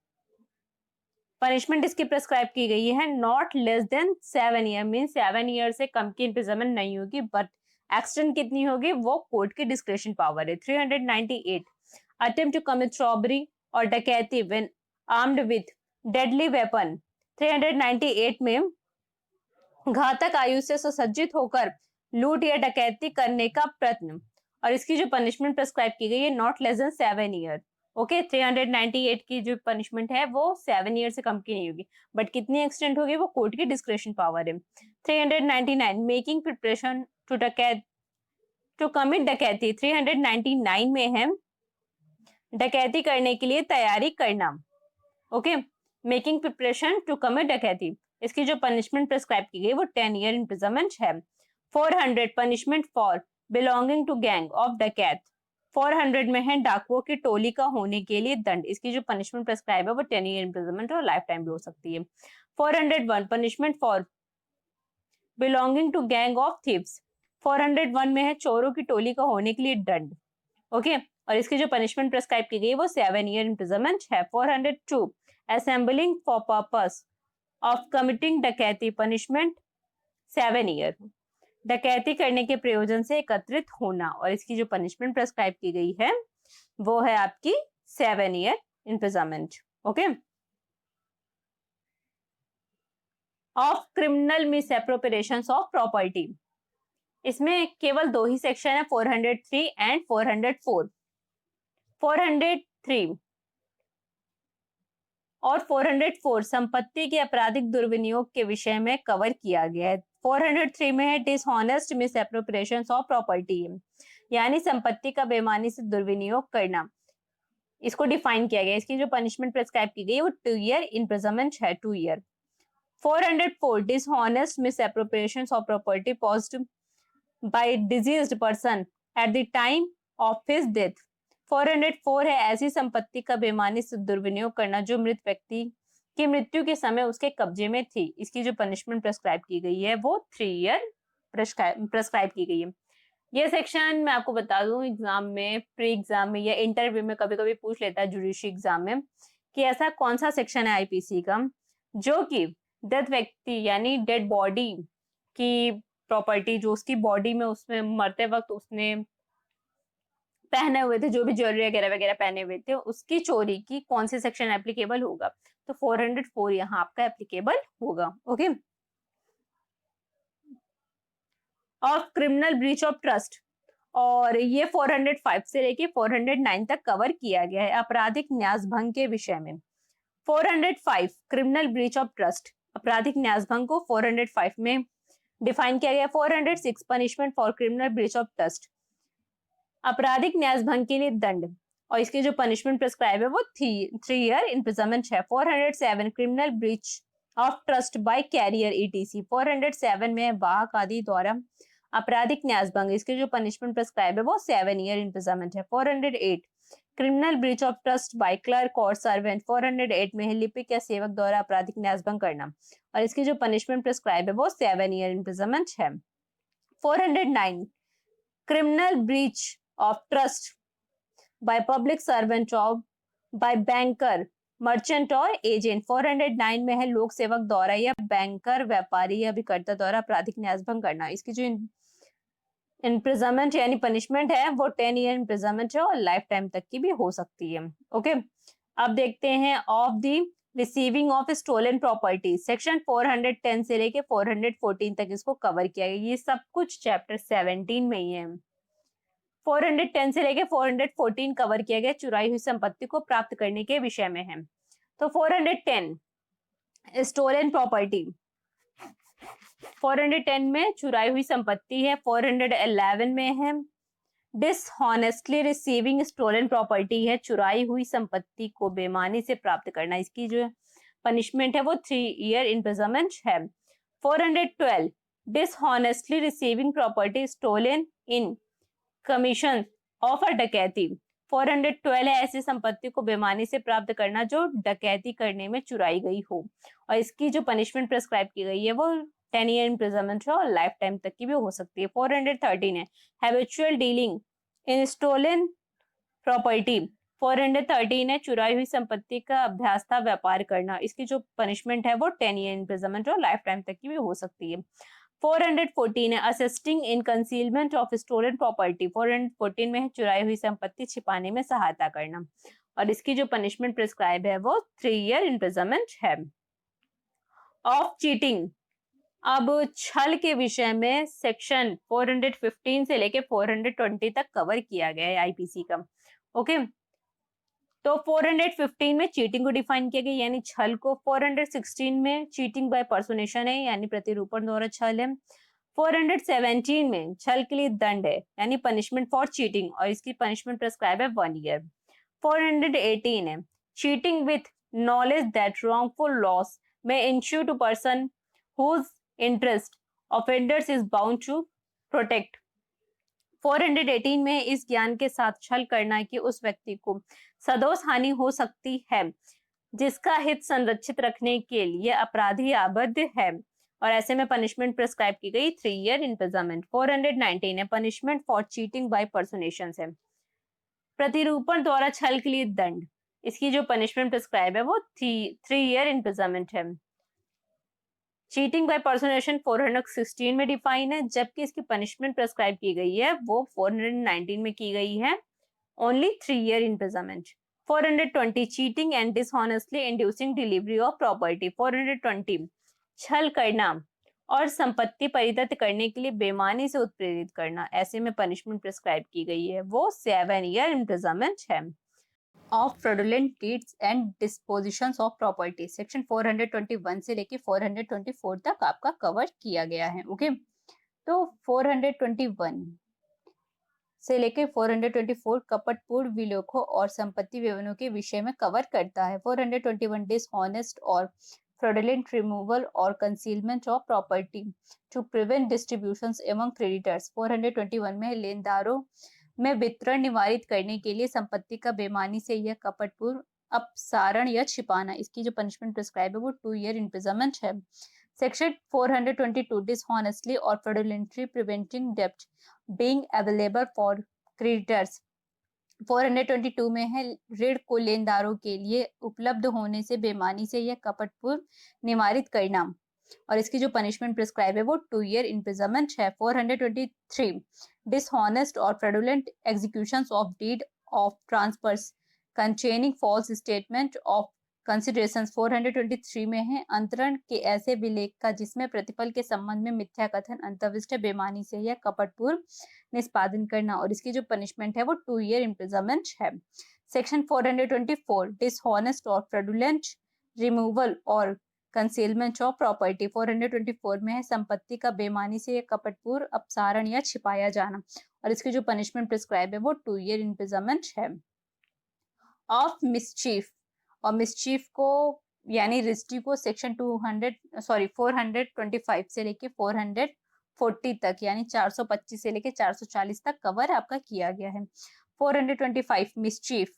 पनिशमेंट इसकी प्रिस्क्राइब की गई है not less than 7 year, mean 7 year से कम की इम्प्रिजनमेंट नहीं होगी, बट एक्सटेंड कितनी होगी वो कोर्ट की डिस्क्रिप्शन पावर है। 398 अटेम्प्ट टू कमिट रॉबरी और डकैती when armed with deadly weapon. 398 में घातक आयु से सुसज्जित होकर लूट या डकैती करने का प्रयत्न, और इसकी जो पनिशमेंट प्रिस्क्राइब की गई है not less than 7 year. Okay. 398 की जो पनिशमेंट है वो 7 ईयर से कम की नहीं होगी, बट कितनी एक्सटेंड होगी वो कोर्ट की डिस्क्रिप्शन पावर है। 399 मेकिंग प्रिपरेशन टू कमिट डकैती। 399 में है डकैती करने के लिए तैयारी करना। Okay. Making preparation to commit dacoity, इसकी जो पनिशमेंट प्रिस्क्राइब की गई वो 10 ईयर इम्प्रिजनमेंट है। 400 punishment for belonging to gang of dacoit. 400 में है डाकुओं की टोली का होने के लिए दंड, इसकी जो पनिशमेंट प्रिस्क्राइब है वो 10 ईयर इम्प्रिजनमेंट और लाइफ टाइम भी हो सकती है। 401 punishment for belonging to gang of thieves. 401 में है चोरों की टोली का होने के लिए दंड। ओके। और इसकी जो पनिशमेंट प्रिस्क्राइब की गई वो 7 ईयर इम्प्रिजनमेंट है। 402 assembling for purpose of committing डकैती, पनिशमेंट 7 ईयर, डकैती करने के प्रयोजन से एकत्रित होना, और इसकी जो पनिशमेंट प्रिस्क्राइब की गई है वो है आपकी 7 year imprisonment. Okay. Of criminal misappropriations of property, इसमें केवल 2 ही सेक्शन है, 403 एंड 404। 403 और 404 संपत्ति के आपराधिक दुर्विनियोग के विषय में कवर किया गया है। 403 में है डिसऑनेस्ट मिसएप्रोप्रिएशन ऑफ प्रॉपर्टी, यानी संपत्ति का बेईमानी से दुर्विनियोग करना, इसको डिफाइन किया गया है। इसकी जो पनिशमेंट प्रेस्क्राइब की गई है वो 2 ईयर इम्प्रिजनमेंट है, 2 year. 404 dishonest misappropriation of property caused by deceased person at the time of his death. 404 है ऐसी संपत्ति का बेईमानी से दुर्विनियोग करना जो मृत व्यक्ति की मृत्यु के समय उसके कब्जे में थी। इसकी जो पनिशमेंट प्रेस्क्राइब की गई है वो 3 ईयर प्रेस्क्राइब की गई है। ये सेक्शन मैं आपको बता दूं, एग्जाम में, प्री एग्जाम में या इंटरव्यू में कभी कभी पूछ लेता है जुडिशरी एग्जाम में कि ऐसा कौन सा सेक्शन है आईपीसी का जो कि डेथ व्यक्ति यानी डेड बॉडी की प्रॉपर्टी जो उसकी बॉडी में उसमें मरते वक्त उसने पहने हुए थे, जो भी ज्वेलरी वगैरह वगैरह पहने हुए थे, उसकी चोरी की कौन से सेक्शन एप्लीकेबल होगा। तो 404 यहाँ आपका एप्लीकेबल होगा। Okay, of criminal breach of trust, और ये 405 से लेके 409 तक कवर किया गया है आपराधिक न्यास भंग के विषय में। 405 क्रिमिनल ब्रीच ऑफ ट्रस्ट, आपराधिक न्यास भंग को 405 में डिफाइन किया गया। 406 punishment for criminal breach of trust, आपराधिक न्यास भंग के लिए दंड, और इसकी जो पनिशमेंट प्रेस्क्राइब है वो 3 ईयर इम्प्रिजनमेंट है। 407 criminal breach of trust by carrier etc, 407 में वाहक आदि द्वारा आपराधिक न्यास भंग, इसकी जो पनिशमेंट प्रेस्क्राइब है वो 7 ईयर इम्प्रिजनमेंट है। 408 criminal breach of trust bye clerk और सर्वेंट, 408 में है लिपिक या सेवक द्वारा आपराधिक न्यास भंग करना, और इसकी जो पनिशमेंट प्रेस्क्राइब है वो 7 ईयर इम्प्रिजनमेंट है। 409 criminal breach of trust by public servant or by banker, merchant और एजेंट, 409 में है लोक सेवक द्वारा या बैंकर, व्यापारी या अभिकर्ता द्वारा आपराधिक न्यास भंग करना। इसकी जो इम्प्रिजनमेंट यानी पनिशमेंट है वो 10 ईयर इम्प्रिजनमेंट है और लाइफ टाइम तक की भी हो सकती है। ओके, अब देखते हैं of the receiving of stolen property, section 410 से लेके 414 तक इसको कवर किया गया। ये सब कुछ चैप्टर 17 में ही है। 410 से लेके 414 कवर किया गया चुराई हुई संपत्ति को प्राप्त करने के विषय में है। तो 410 स्टोलन प्रॉपर्टी, 410 में चुराई हुई संपत्ति है। 411 में है डिसऑनेस्टली रिसीविंग स्टोलन प्रॉपर्टी है, चुराई हुई संपत्ति को बेईमानी से प्राप्त करना। इसकी जो पनिशमेंट है वो 3 ईयर इम्प्रिजनमेंट है। 412 dishonestly receiving property stolen in commission of a dacoity, 412 है ऐसी संपत्ति को बेईमानी से प्राप्त करना जो डकैती करने में चुराई गई हो, और इसकी जो पनिशमेंट प्रेस्क्राइब की गई है वो 10 ईयर इम्प्रिजनमेंट है और लाइफ टाइम तक की भी हो सकती है। 413 है habitual dealing in stolen property, 413 है चुराई हुई संपत्ति का अभ्यास था व्यापार करना, इसकी जो पनिशमेंट है वो 10 ईयर इम्प्रिजनमेंट और लाइफ टाइम तक की भी हो सकती है। 414 है assisting in concealment of stolen property, 414 में है चुराई हुई संपत्ति छिपाने में सहायता करना, और इसकी जो पनिशमेंट प्रिस्क्राइब है वो 3 ईयर इम्प्रिजनमेंट है। ऑफ चीटिंग, अब छल के विषय में सेक्शन 415 से लेके 420 तक कवर किया गया है आईपीसी का। ओके, तो 415 में चीटिंग को डिफाइन किया गया यानी छल को। 416 में चीटिंग बाय पर्सोनेशन है यानी प्रतिरूपण द्वारा छल है। 417 में छल के लिए दंड है यानी पनिशमेंट फॉर चीटिंग, और इसकी पनिशमेंट प्रेस्क्राइब है 1 ईयर। 418 है cheating with knowledge that wrongful loss may ensue to person whose interest offenders is bound to protect. 418 में इस ज्ञान के साथ छल करना कि उस व्यक्ति को सदोष हानि हो सकती है जिसका हित संरक्षित रखने के लिए अपराधी आबद्ध है, और ऐसे में पनिशमेंट प्रिस्क्राइब की गई 3 ईयर इम्प्रिजनमेंट। 419 है पनिशमेंट फॉर चीटिंग बाय पर्सोनेशन है प्रतिरूपण द्वारा छल के लिए दंड, इसकी जो पनिशमेंट प्रिस्क्राइब है वो 3 ईयर इम्प्रिजनमेंट है। चीटिंग बाय पर्सोनेशन 416 में डिफाइन है, जबकि इसकी पनिशमेंट प्रेस्क्राइब की गई है वो 419 में की गई है, only 3 year imprisonment. 420 cheating and dishonestly inducing delivery of property, 420 छल करना और संपत्ति परिदत्त करने के लिए बेईमानी से उत्प्रेरित करना, ऐसे में पनिशमेंट प्रेस्क्राइब की गई है वो 7 ईयर इम्प्रिजनमेंट है। Of fraudulent deeds and dispositions of property section 421 से लेके 424 तक आपका कवर किया गया है। ओके, तो 421 से लेके 424 कपटपूर्ण विलोखों और संपत्ति विवरणों के विषय में कवर करता है। 421 डिसऑनेस्ट और फ्रॉडुलेंट रिमूवल और concealment of property to prevent distributions among creditors. 421 में लेनदारों में वितरण निवारित करने के लिए संपत्ति का बेईमानी से यह कपटपूर्ण अपसारण या छिपाना, इसकी जो पनिशमेंट प्रिस्क्राइब है वो 2 ईयर इम्प्रिजनमेंट है। सेक्शन 422 डिसऑनेस्टली और फ्रॉडुलेंटली प्रिवेंटिंग डेब्ट बीइंग अवेलेबल फॉर क्रेडिटर्स। 422 में है ऋण को लेनदारों के लिए उपलब्ध होने से बेईमानी से यह कपटपूर्ण निवारित करना, और इसकी जो पनिशमेंट प्रिस्क्राइब है वो 2 ईयर इम्प्रिजनमेंट है। 423 डिसऑनेस्ट और fraudulent executions of deed of transfers containing false statement of considerations. 423 में है अंतरण के ऐसे विलेख का जिसमें प्रतिफल के संबंध में मिथ्या कथन अंतर्विष्ट बेईमानी से यह कपटपूर्ण निष्पादन करना, और इसकी जो पनिशमेंट है वो 2 ईयर इम्प्रिजनमेंट है। सेक्शन 424 डिसऑनेस्ट और फ्रॉडुलेंट रिमूवल और कंसीलमेंट ऑफ प्रॉपर्टी। 424 में है संपत्ति का बेईमानी से यह कपटपूर्ण अपसारण या छिपाया जाना, और इसकी जो पनिशमेंट प्रिस्क्राइब है वो 2 ईयर इम्प्रिजनमेंट है। ऑफ मिसचीफ, और मिसचीफ को यानी रिस्टी को सेक्शन 425 से लेके 440 तक यानी 425 से लेके 440 तक कवर आपका किया गया है। 425 मिसचीफ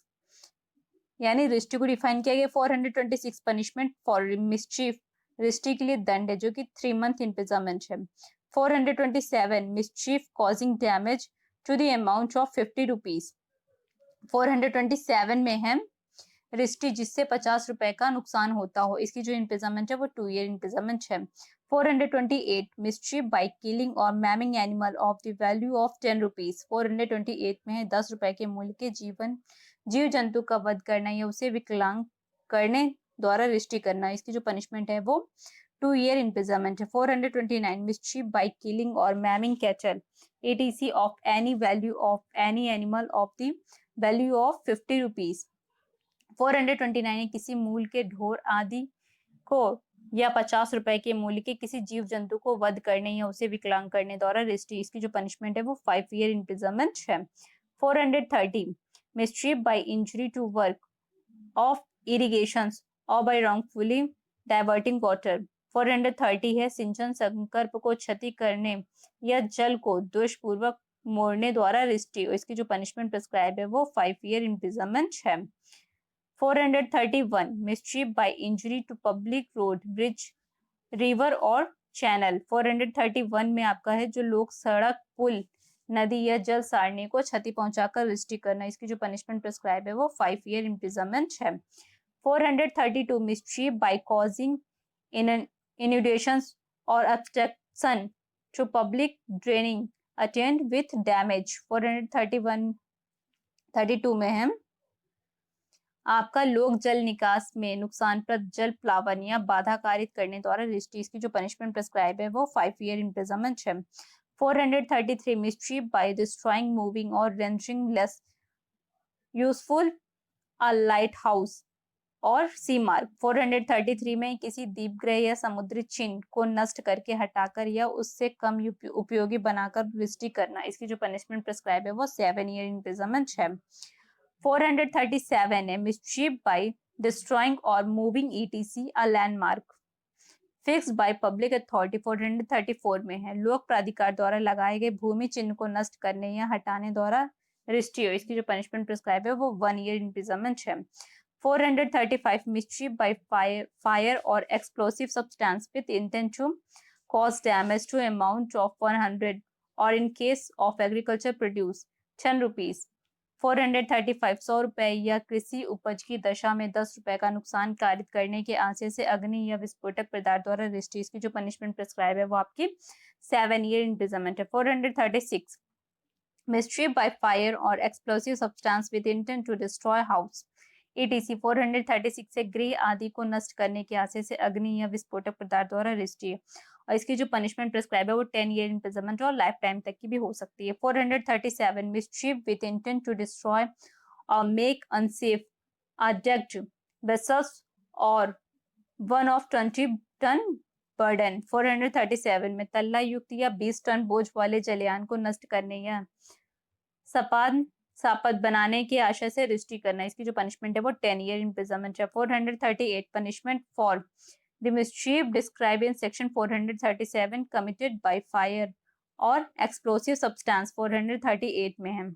यानी रिस्टी को डिफाइन किया गया। 426 पनिशमेंट फॉर मिसचीफ, रिस्टी के लिए दंड है जो कि 3 मंथ इम्प्रिजनमेंट है। 427 mischief causing damage to the amount of 50 rupees. 427 में है रिस्टी जिससे 50 रुपए का नुकसान होता हो, इसकी जो इम्प्रिजनमेंट है वो 2 ईयर इम्प्रिजनमेंट है। 428 मिसचीफ बाय किलिंग और maiming animal of the value of 10 rupees. 428 में है 10 रुपए के मूल्य के जीव जंतु का वध करना या उसे विकलांग करने द्वारा रिस्टी करना, इसकी जो पनिशमेंट है वो 2 ईयर इम्प्रिजनमेंट है। 429 मिसचीफ बाय किलिंग और maiming cattle etc of any value of any animal of the value of 50 rupees. 429 किसी मूल के ढोर आदि को या 50 रुपए के मूल्य के किसी जीव जंतु को वध करने या उसे विकलांग करने द्वारा रिस्टी, इसकी जो पनिशमेंट है वो 5 ईयर इम्प्रिजनमेंट है। 430 mischief by injury to work of irrigations और बाय रॉन्गफुली डाइवर्टिंग वाटर। 430 है सिंचन संकल्प को क्षति करने या जल को दोषपूर्वक मोड़ने द्वारा रिस्टी, इसकी जो पनिशमेंट प्रिस्क्राइब है वो 5 ईयर इम्प्रिजनमेंट है। 431 mischief by injury to public road bridge river और चैनल। 431 में आपका है जो लोग सड़क पुल नदी या जल सारणी को क्षति पहुंचाकर रिस्टी करना, इसकी जो पनिशमेंट प्रिस्क्राइब है वो 5 ईयर इम्प्रिजनमेंट है। 432 मिसचीफ बाय कॉजिंग इनundations और obstruction to public draining attend with damage। 432 में है आपका लोक जल निकास में नुकसानप्रद जल प्लावन या बाधा कारित करने द्वारा रिस्टी, इसकी जो पनिशमेंट प्रिस्क्राइब है वो 5 ईयर इम्प्रिजनमेंट है। 433 मिसचीफ बाय डिस्ट्रॉइंग मूविंग और रेंडरिंग लेस यूजफुल अ लाइट हाउस और सी मार्क। 433 में किसी दीपगृह या समुद्री चिन्ह को नष्ट करके हटाकर या उससे कम उपयोगी बनाकर रिस्टी करना, इसकी जो पनिशमेंट प्रिस्क्राइब है वो 7 ईयर इम्प्रिजनमेंट है। 437 है मिसचीफ बाय डिस्ट्रॉइंग और moving etc a landmark fixed by public authority. 434 में है लोक प्राधिकार द्वारा लगाए गए भूमि चिन्ह को नष्ट करने या हटाने द्वारा रिस्टी, इसकी जो पनिशमेंट प्रिस्क्राइब है वो 1 ईयर इम्प्रिजनमेंट है। 435 mischief by fire or explosive substance with intent to cause damage to amount of 100 or in case of agriculture produce 10 rupees। 435 100 रुपए या कृषि उपज की दशा में 10 रुपए का नुकसान कारित करने के आशय से अग्नि या विस्फोटक पदार्थ द्वारा रिस्टी, इसकी जो पनिशमेंट प्रिस्क्राइब है वो आपकी 7 ईयर इम्प्रिजनमेंट है। 436 mischief by fire or explosive substance with intent to destroy house etc। 436 से गृह आदि को नष्ट करने के आशय से अग्नि या विस्फोटक पदार्थ द्वारा रिस्टी, और इसकी जो पनिशमेंट प्रिस्क्राइब है वो 10 ईयर इम्प्रिजनमेंट और लाइफ टाइम तक की भी हो सकती है। 437 mischief with intent to destroy और make unsafe are decked vessels or one of 20 ton burden। 437 में तल्ला युक्त या 20 टन बोझ वाले जलयान को नष्ट करने या सापत बनाने की आशा से रिष्टी करना, इसकी जो पनिशमेंट है वो 10 ईयर इम्प्रिजनमेंट है। 438 punishment for the mischief describe in section 437 committed by fire और एक्सप्लोसिव सब्सटेंस 438 में है।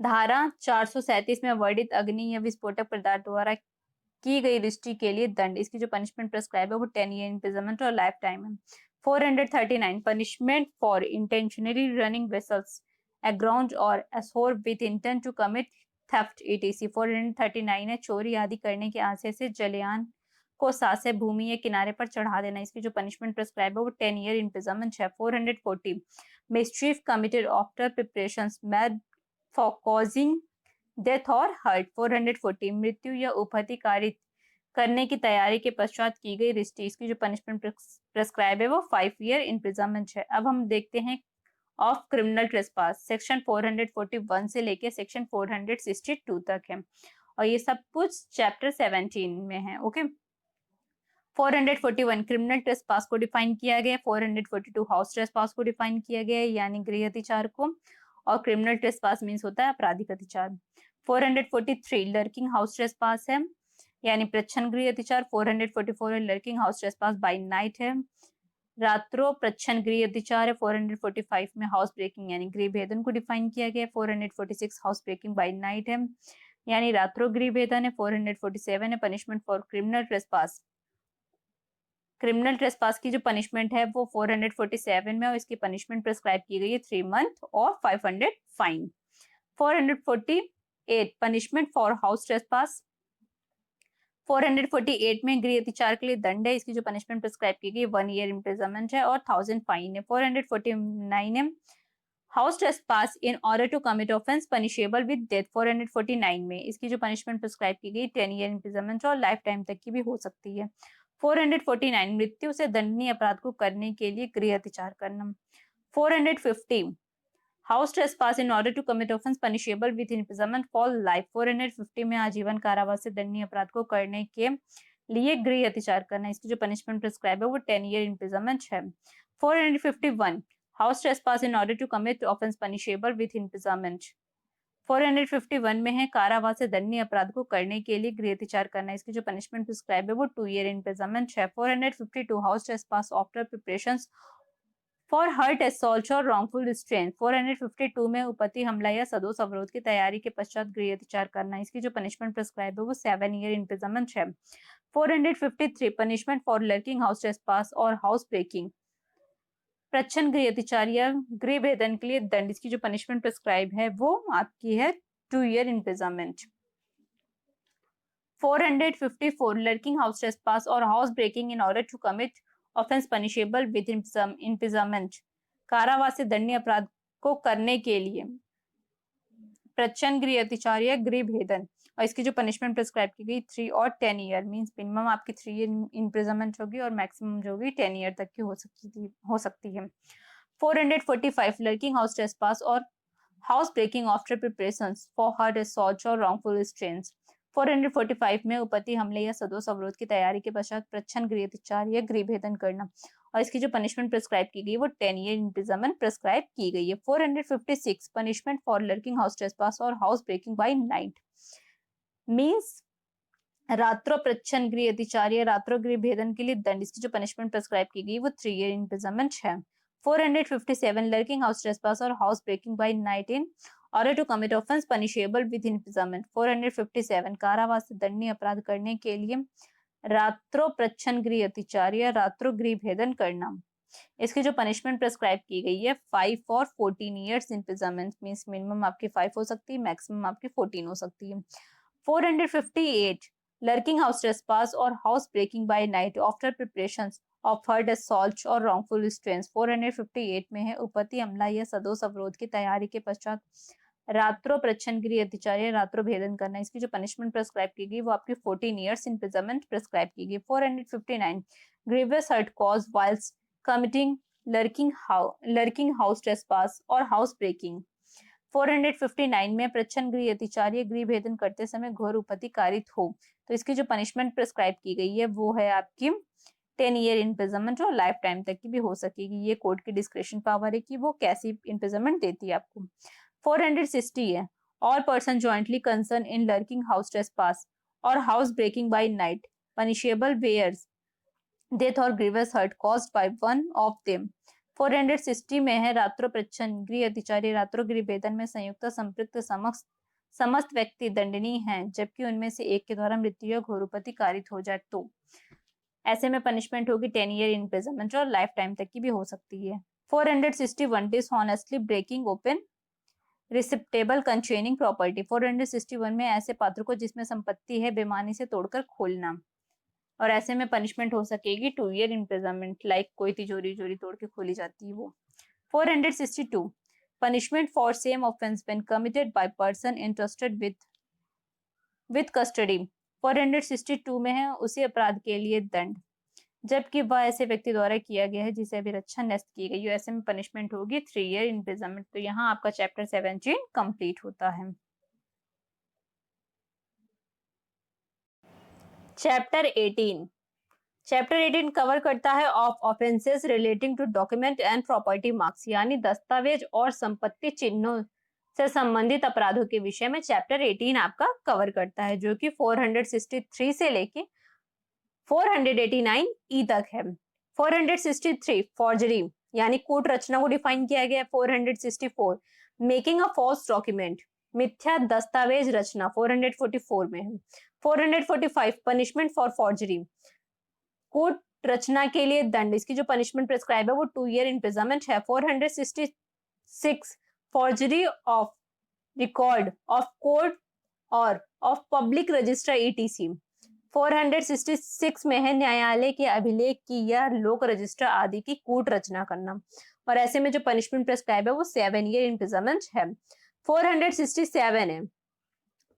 धारा 437 में वर्णित अग्नि या विस्फोटक पदार्थ द्वारा की गई रिष्टी के लिए दंड, इसकी जो पनिशमेंट प्रेस्क्राइब है वो 10 ईयर इम्प्रिजनमेंट और लाइफ टाइम है। 439 punishment for intentionally running vessels aground और ashore with intent to commit theft etc। 439 है चोरी आदि करने के आशय से जलयान को सासे भूमि या किनारे पर चढ़ा देना, इसकी जो पनिशमेंट प्रेस्क्राइब है वो 10 ईयर इम्प्रिजनमेंट है। 440 mischief committed after preparations made for causing death और हर्ट। 440 मृत्यु या उपहति कारित करने की तैयारी के पश्चात की गई रिष्टी, इसकी जो पनिशमेंट प्रेस्क्राइब है वो 5 ईयर इम्प्रिजनमेंट है। अब हम देखते हैं ऑफ क्रिमिनल ट्रेसपास, सेक्शन 441 से लेके सेक्शन 462 तक है और ये सब कुछ चैप्टर 17 में है। ओके 441 क्रिमिनल ट्रेसपास को डिफाइन किया गया। 442 हाउस ट्रेसपास को डिफाइन किया गया है यानी गृह अतिचार को, और क्रिमिनल ट्रेसपास मींस होता है आपराधिक अतिचार। 443 लर्किंग हाउस ट्रेसपास है यानी प्रच्छन्न गृह अतिचार। 444 lurking house trespass by night है, रात्रो प्रच्छन्न गृह अतिचार है। 445 में हाउस ब्रेकिंग यानी गृह भेदन को डिफाइन किया गया। 446 हाउस ब्रेकिंग बाय नाइट है यानी रात्रो गृह भेदन है। 447 है punishment for criminal trespass. Criminal trespass की जो पनिशमेंट है वो 447 में और इसकी पनिशमेंट प्रेस्क्राइब की गई है 3 मंथ और 500 fine. 448 punishment for house trespass. 448 में गृह अतिचार के लिए दंड है, इसकी जो पनिशमेंट प्रेस्क्राइब की गई 1 ईयर इम्प्रिजनमेंट है और 1000 फाइन है। 449 है house trespass in order to commit offence punishable with death. 449 में इसकी जो पनिशमेंट प्रेस्क्राइब की गई 10 ईयर इम्प्रिजनमेंट और लाइफ टाइम तक की भी हो सकती है। 449 मृत्यु से दंडनीय अपराध को करने के लिए गृह अतिचार करना। 450 house trespass in order to commit offence punishable with imprisonment for life. 450 में आजीवन कारावास से दंडनीय अपराध को करने के लिए गृह अतिचार करना, इसकी जो पनिशमेंट प्रेस्क्राइब है वो 10 ईयर इम्प्रिजनमेंट है। 451 house trespass in order to commit offence punishable with imprisonment. 451 में है कारावास से दंडनीय अपराध को करने के लिए गृह अतिचार करना, इसकी जो पनिशमेंट प्रिस्क्राइब है वो 2 ईयर इम्प्रिजनमेंट है। 452 house trespass after preparations for hurt assault और रॉन्गफुल रिस्ट्रेंट। 452 में उपपत्ति हमला या सदोष अवरोध की तैयारी के पश्चात गृह अतिचार करना, इसकी जो पनिशमेंट प्रिस्क्राइब है वो 7 ईयर इम्प्रिजनमेंट है। 453 punishment for lurking house trespass और हाउस ब्रेकिंग प्रच्छन्न गृह अतिचार या गृह भेदन के लिए दंड, इसकी जो पनिशमेंट प्रिस्क्राइब है वो आपकी है 2 year imprisonment. 454 lurking house trespass और house breaking in order to commit offence punishable with imprisonment, कारावास से दंडनीय अपराध को करने के लिए प्रच्छन्न गृह अतिचार या गृह भेदन, और इसकी जो पनिशमेंट प्रिस्क्राइब की गई 3 और 10 ईयर मींस मिनिमम आपकी 3 ईयर इम्प्रिजनमेंट होगी और मैक्सिमम जो होगी 10 ईयर तक की हो सकती है। 445 लर्किंग हाउस ट्रेसपास और house breaking after preparations for hurt assault और रॉन्गफुल रिस्ट्रेंट। 445 में उपपत्ति हमले या सदोष अवरोध की तैयारी के पश्चात प्रच्छन्न गृह अतिचार या गृह भेदन करना, और इसकी जो पनिशमेंट प्रिस्क्राइब की गई वो 10 ईयर इम्प्रिजनमेंट प्रिस्क्राइब की गई है। 456 punishment for lurking house trespass और house breaking by night means रात्रो प्रच्छन्न गृह अतिचार या रात्रो गृह भेदन के लिए दंड, इसकी जो पनिशमेंट प्रिस्क्राइब की गई वो 3 ईयर इम्प्रिजनमेंट है। 457 लर्किंग हाउस ट्रेसपास और house breaking by night in order to commit offence punishable with imprisonment. 457 कारावास से दंडनीय अपराध करने के लिए रात्रो प्रच्छन्न गृह अतिचार या रात्रो गृह भेदन करना, इसकी जो पनिशमेंट प्रिस्क्राइब की गई है 5 और 14 ईयर्स इम्प्रिजनमेंट मींस मिनिमम आपकी 5 हो सकती है, मैक्सिमम आपकी 14 हो सकती है। 458 लर्किंग हाउस ट्रेसपास और house breaking by night after preparations of hurt assault और रॉन्गफुल रिस्ट्रेंट। 458 में है उपपत्ति हमला या सदोष अवरोध की तैयारी के पश्चात रात्रो प्रच्छन्न गृह अतिचार या रात्रो भेदन करना, इसकी जो पनिशमेंट प्रिस्क्राइब की गई वो आपकी 14 ईयर्स इम्प्रिजनमेंट प्रिस्क्राइब की गई। 459 ग्रीवियस हर्ट कॉज वाइल्स कमिटिंग लर्किंग हाउस ट्रेसपास और हाउस ब्रेकिंग। 459 में प्रच्छन्न गृह अतिचार्य गृह भेदन करते समय घोर उपति कारित हो तो इसकी जो पनिशमेंट प्रिस्क्राइब की गई है वो है आपकी 10 ईयर इम्प्रिजनमेंट और लाइफ टाइम तक की भी हो सकेगी। ये कोर्ट की डिस्क्रिप्शन पावर है कि वो कैसी इम्प्रिजनमेंट देती है आपको। 460 है all person jointly concern in lurking house trespass और house breaking by night punishable where's death और grievous hurt caused by one of them. 460 में है रात्रो प्रच्छन्न गृह अतिचार्य रात्रो गृह भेदन में संयुक्त संपृक्त समस्त व्यक्ति दंडनीय हैं जबकि उनमें से एक के द्वारा मृत्यु या घोरोपति कारित हो जाए तो ऐसे में पनिशमेंट होगी 10 ईयर इम्प्रिजनमेंट और लाइफ टाइम तक की भी हो सकती है। 461 dishonestly breaking open receptacle containing property. 461 में ऐसे पात्र को जिसमें संपत्ति है बेईमानी से तोड़कर खोलना और ऐसे में पनिशमेंट हो सकेगी 2 ईयर इम्प्रिजनमेंट। लाइक कोई तिजोरी चोरी तोड़ के खोली जाती है वो। 462 punishment for same offense when committed by person entrusted with custody। 462 में है उसी अपराध के लिए दंड जबकि वह ऐसे व्यक्ति द्वारा किया गया है जिसे अभिरक्षा न्यस्त की गई है। ऐसे में पनिशमेंट होगी 3 ईयर इम्प्रिजनमेंट। तो यहाँ आपका चैप्टर 17 कंप्लीट होता है। चैप्टर 18 कवर करता है of offences relating to document and property marks यानी दस्तावेज और संपत्ति चिन्हों से संबंधित अपराधों के विषय में चैप्टर 18 आपका कवर करता है जो कि 463 से लेके 489 ई तक है। 463 फॉर्जरी यानी कूट रचना को डिफाइन किया गया है। 464 मेकिंग अ फॉल्स डॉक्यूमेंट मिथ्या दस्तावेज रचना 444 में है। 445 पनिशमेंट फॉर फॉर्जरी कूट रचना के लिए दंड इसकी जो पनिशमेंट प्रिस्क्राइब है वो 2 ईयर इम्प्रिजनमेंट है। 466 forgery of record of court और ऑफ पब्लिक रजिस्टर ETC। 466 में है न्यायालय के अभिलेख की या लोक रजिस्टर आदि की कूट रचना करना और ऐसे में जो पनिशमेंट प्रिस्क्राइब है वो 7 ईयर इम्प्रिजनमेंट है। 467 है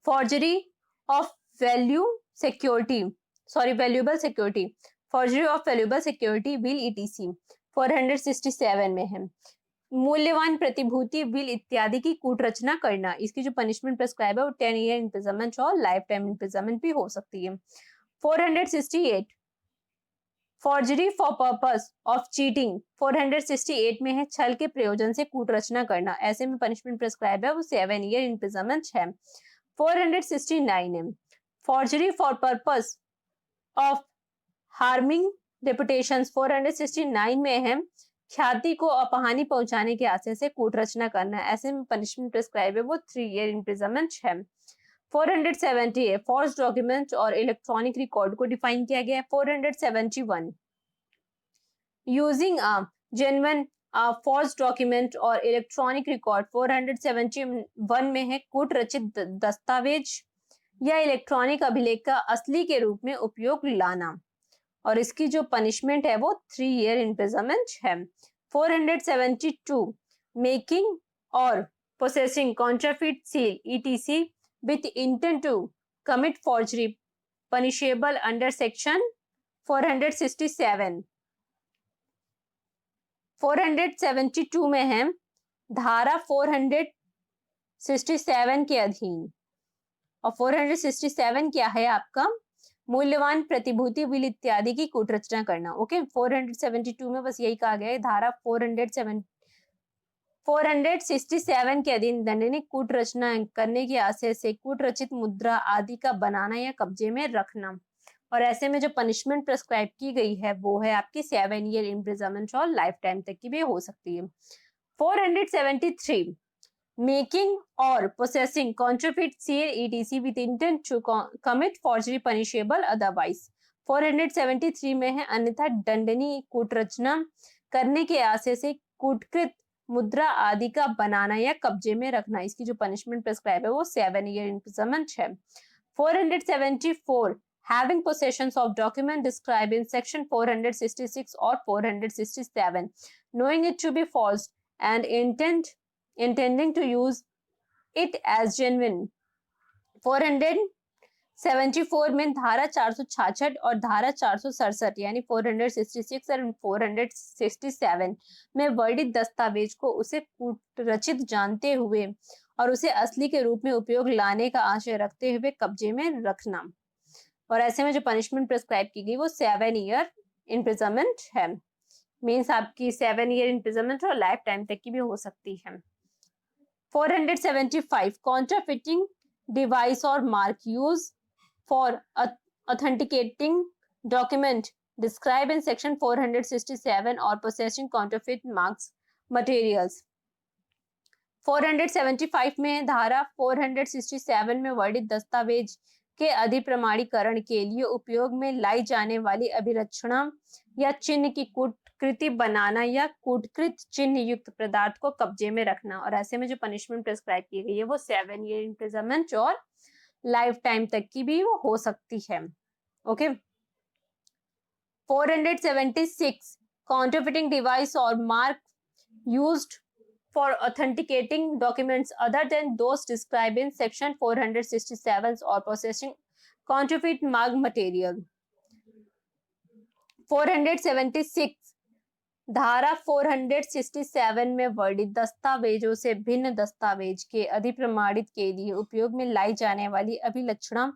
forgery of valuable security forgery of valuable security bill ETC। 467 में है मूल्यवान प्रतिभूति बिल इत्यादि की कूट रचना करना इसकी जो पनिशमेंट प्रिस्क्राइब है वो 10 ईयर इम्प्रिजनमेंट और लाइफ टाइम इम्प्रिजनमेंट भी हो सकती है। 468 forgery for purpose of cheating. 468 में है छल के प्रयोजन से कूट रचना करना ऐसे में पनिशमेंट प्रिस्क्राइब है वो 7 ईयर इम्प्रिजनमेंट है। 469 है forgery for purpose of harming reputations. 469 में है ख्याति को अपहानि पहुंचाने के आशय से कूट रचना करना ऐसे में पनिशमेंट प्रिस्क्राइब है वो 3 ईयर इम्प्रिजनमेंट है। 470 है फॉर्स डॉक्यूमेंट और इलेक्ट्रॉनिक रिकॉर्ड को डिफाइन किया गया है। 471 using a genuine forged document और इलेक्ट्रॉनिक रिकॉर्ड। 471 में है कूट रचित दस्तावेज या इलेक्ट्रॉनिक अभिलेख का असली के रूप में उपयोग लाना और इसकी जो पनिशमेंट है वो 3 ईयर इम्प्रिजनमेंट है। 472 मेकिंग और possessing counterfeit seal ETC with intent to commit forgery punishable under section 467। 472 में है धारा 467 के अधीन और 467 क्या है आपका मूल्यवान प्रतिभूति बिल इत्यादि की कूट रचना करना। ओके 472 में बस यही कहा गया है धारा 467 के अधीन दंडनीय कूट रचना करने के आशय से कूट रचित मुद्रा आदि का बनाना या कब्जे में रखना और ऐसे में जो पनिशमेंट प्रिस्क्राइब की गई है वो है आपकी 7 ईयर इम्प्रिजनमेंट और लाइफ टाइम तक की भी हो सकती है। 473 मेकिंग और possessing counterfeit seal ETC with intent to commit forgery punishable otherwise. 473 में है अन्यथा दंडनीय कूट रचना करने के आशय से कूटकृत मुद्रा आदि का बनाना या कब्जे में रखना इसकी जो पनिशमेंट प्रिस्क्राइब है वो 7 ईयर इम्प्रिजनमेंट है। 474 having possessions of document described in section 466 or 467 knowing it to be false and intending to use it as genuine। 474 में धारा 466 और धारा 467 यानी 466 और 467 में वर्णित दस्तावेज को उसे कूटरचित जानते हुए और उसे असली के रूप में उपयोग लाने का आशय रखते हुए कब्जे में रखना। और ऐसे में जो पनिशमेंट प्रिस्क्राइब की गई वो 7 ईयर इम्प्रिजनमेंट है। मीन्स आपकी 7 ईयर इम्प्रिजनमेंट और लाइफ टाइम तक की भी हो सकती है। 475 कॉन्ट्राफिटिंग डिवाइस और mark use for authenticating document described in section 467 or possessing counterfeit marks materials। 475 में धारा 467 में वर्णित दस्तावेज के अधिप्रमाणीकरण के लिए उपयोग में लाई जाने वाली अभिरक्षणा या चिन्ह की कूटकृति बनाना या कूटकृत चिन्ह युक्त पदार्थ को कब्जे में रखना। और ऐसे में जो पनिशमेंट प्रिस्क्राइब की गई है वो 7 ईयर इम्प्रिजनमेंट और लाइफ टाइम तक की भी वो हो सकती है। Okay. 476 counterfeiting device or mark used for authenticating documents other than those described in section 467 or possessing counterfeit mark material। 476 धारा 467 में वर्णित दस्तावेजों से भिन्न दस्तावेज के अधिप्रमाणित के लिए उपयोग में लाई जाने वाली अभिलक्षणा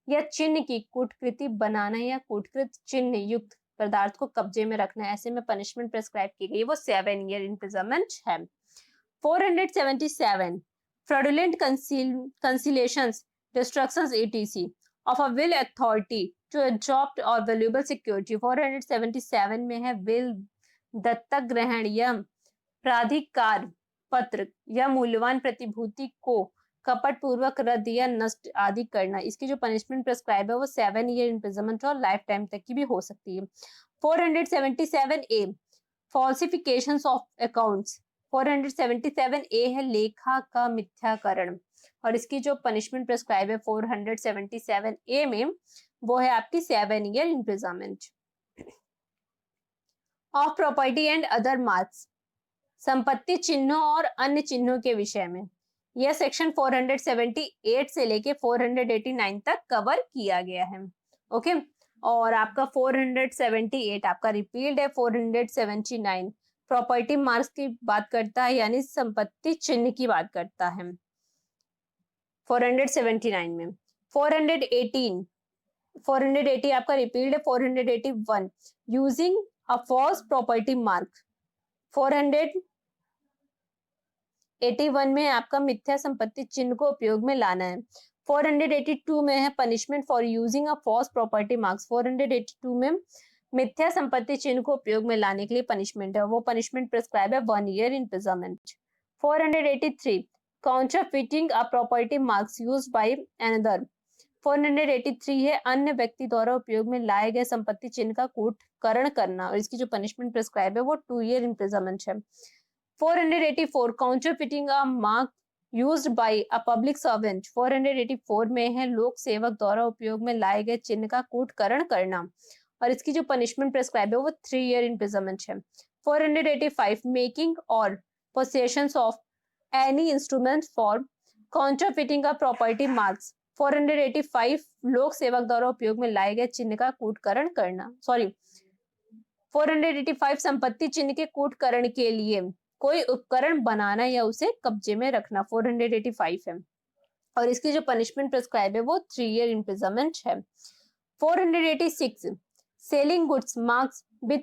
या चिन्ह की कूटकृति बनाना या कूटकृत चिन्ह युक्त पदार्थ को कब्जे में रखना। ऐसे में पनिशमेंट प्रिस्क्राइब की गई वो 7 ईयर इम्प्रिजनमेंट है। 477 fraudulent conciliations, destructions etc. of a will authority to adopt or valuable security। 477 में है will दत्तक ग्रहण या प्राधिकार पत्र या मूल्यवान प्रतिभूति को कपट पूर्वक रद्द या नष्ट आदि करना। इसकी जो पनिशमेंट प्रिस्क्राइब है वो 7 ईयर इम्प्रिजनमेंट और लाइफ टाइम तक की भी हो सकती है। 477A फॉल्सिफिकेशंस of accounts. 477A है लेखा का मिथ्याकरण और इसकी जो पनिशमेंट प्रिस्क्राइब है 477A में वो है आपकी 7 year imprisonment. Of property and other marks, संपत्ति चिन्हों और अन्य चिन्हों के विषय में यह सेक्शन 478 से लेके 489 तक कवर किया गया है। ओके। और आपका 478 आपका रिपील्ड है। 479 प्रॉपर्टी मार्क्स की बात करता है यानी संपत्ति चिन्ह की बात करता है 479 में। 480 आपका रिपील्ड है। 481 using a false property mark. 481 में आपका मिथ्या संपत्ति चिन्ह को उपयोग में लाना है। 482 में है punishment for using a false property marks. 482 में मिथ्या संपत्ति चिन्ह को उपयोग में लाने के लिए पनिशमेंट है, वो पनिशमेंट प्रिस्क्राइब है 1 year imprisonment. 483 counterfeiting a property marks used by another. 483 है अन्य व्यक्ति द्वारा उपयोग में लाए गए संपत्ति चिन्ह का कूटकरण करना और इसकी जो पनिशमेंट प्रिस्क्राइब है वो 2 ईयर इम्प्रिजनमेंट है। 484 counterfeiting a mark used by a public servant. 484 में है लोक सेवक द्वारा उपयोग में लाए गए चिन्ह का कूटकरण करना और इसकी जो पनिशमेंट प्रिस्क्राइब है वो 3 ईयर इम्प्रिजनमेंट है। 485 मेकिंग और possessions of any instrument for counterfeiting a property marks. 485 लोक सेवक द्वारा उपयोग में लाए गए चिन्ह का कूटकरण करना। 485 संपत्ति चिन्ह के कूटकरण के लिए कोई उपकरण बनाना या उसे कब्जे में रखना 485 है और इसकी जो पनिशमेंट प्रिस्क्राइब है वो 3 ईयर इम्प्रिजनमेंट है। 486 selling goods marks with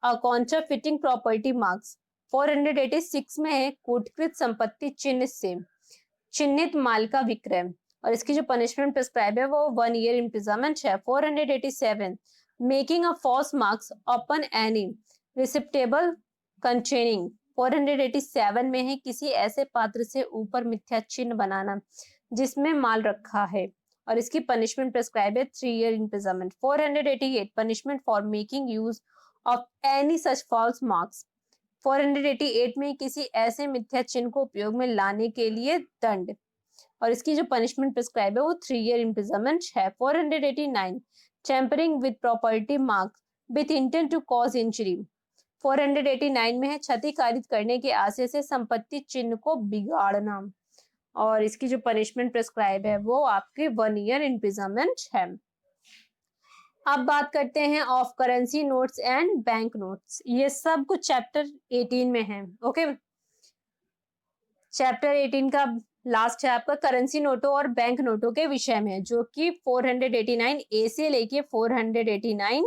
a counterfeiting property marks. 486 में है कूटकृत संपत्ति चिन्ह से चिन्हित माल का विक्रय और इसकी जो पनिशमेंट प्रिस्क्राइब है वो 1 ईयर इम्प्रिजनमेंट है। 487 making a false marks upon any receptacle containing. 487 में है किसी ऐसे पात्र से ऊपर मिथ्या चिन्ह बनाना जिसमें माल रखा है और इसकी पनिशमेंट प्रिस्क्राइब है 3 year imprisonment. 488 punishment for making use of any such false marks. 488 में किसी ऐसे मिथ्या चिन्ह को उपयोग में लाने के लिए दंड और इसकी जो पनिशमेंट प्रिस्क्राइब है वो 3 ईयर इम्प्रिजनमेंट है। 489 tampering with property mark with intent to cause injury. 489 में है क्षति कारित करने के आशय से संपत्ति चिन्ह को बिगाड़ना और इसकी जो पनिशमेंट प्रिस्क्राइब है वो आपके 1 ईयर इम्प्रिजनमेंट है। अब बात करते हैं of currency notes and bank notes. ये सब कुछ चैप्टर 18 में है। ओके। चैप्टर 18 का लास्ट है आपका करेंसी नोटों और बैंक नोटों के विषय में, जो कि 489 ए से लेके 489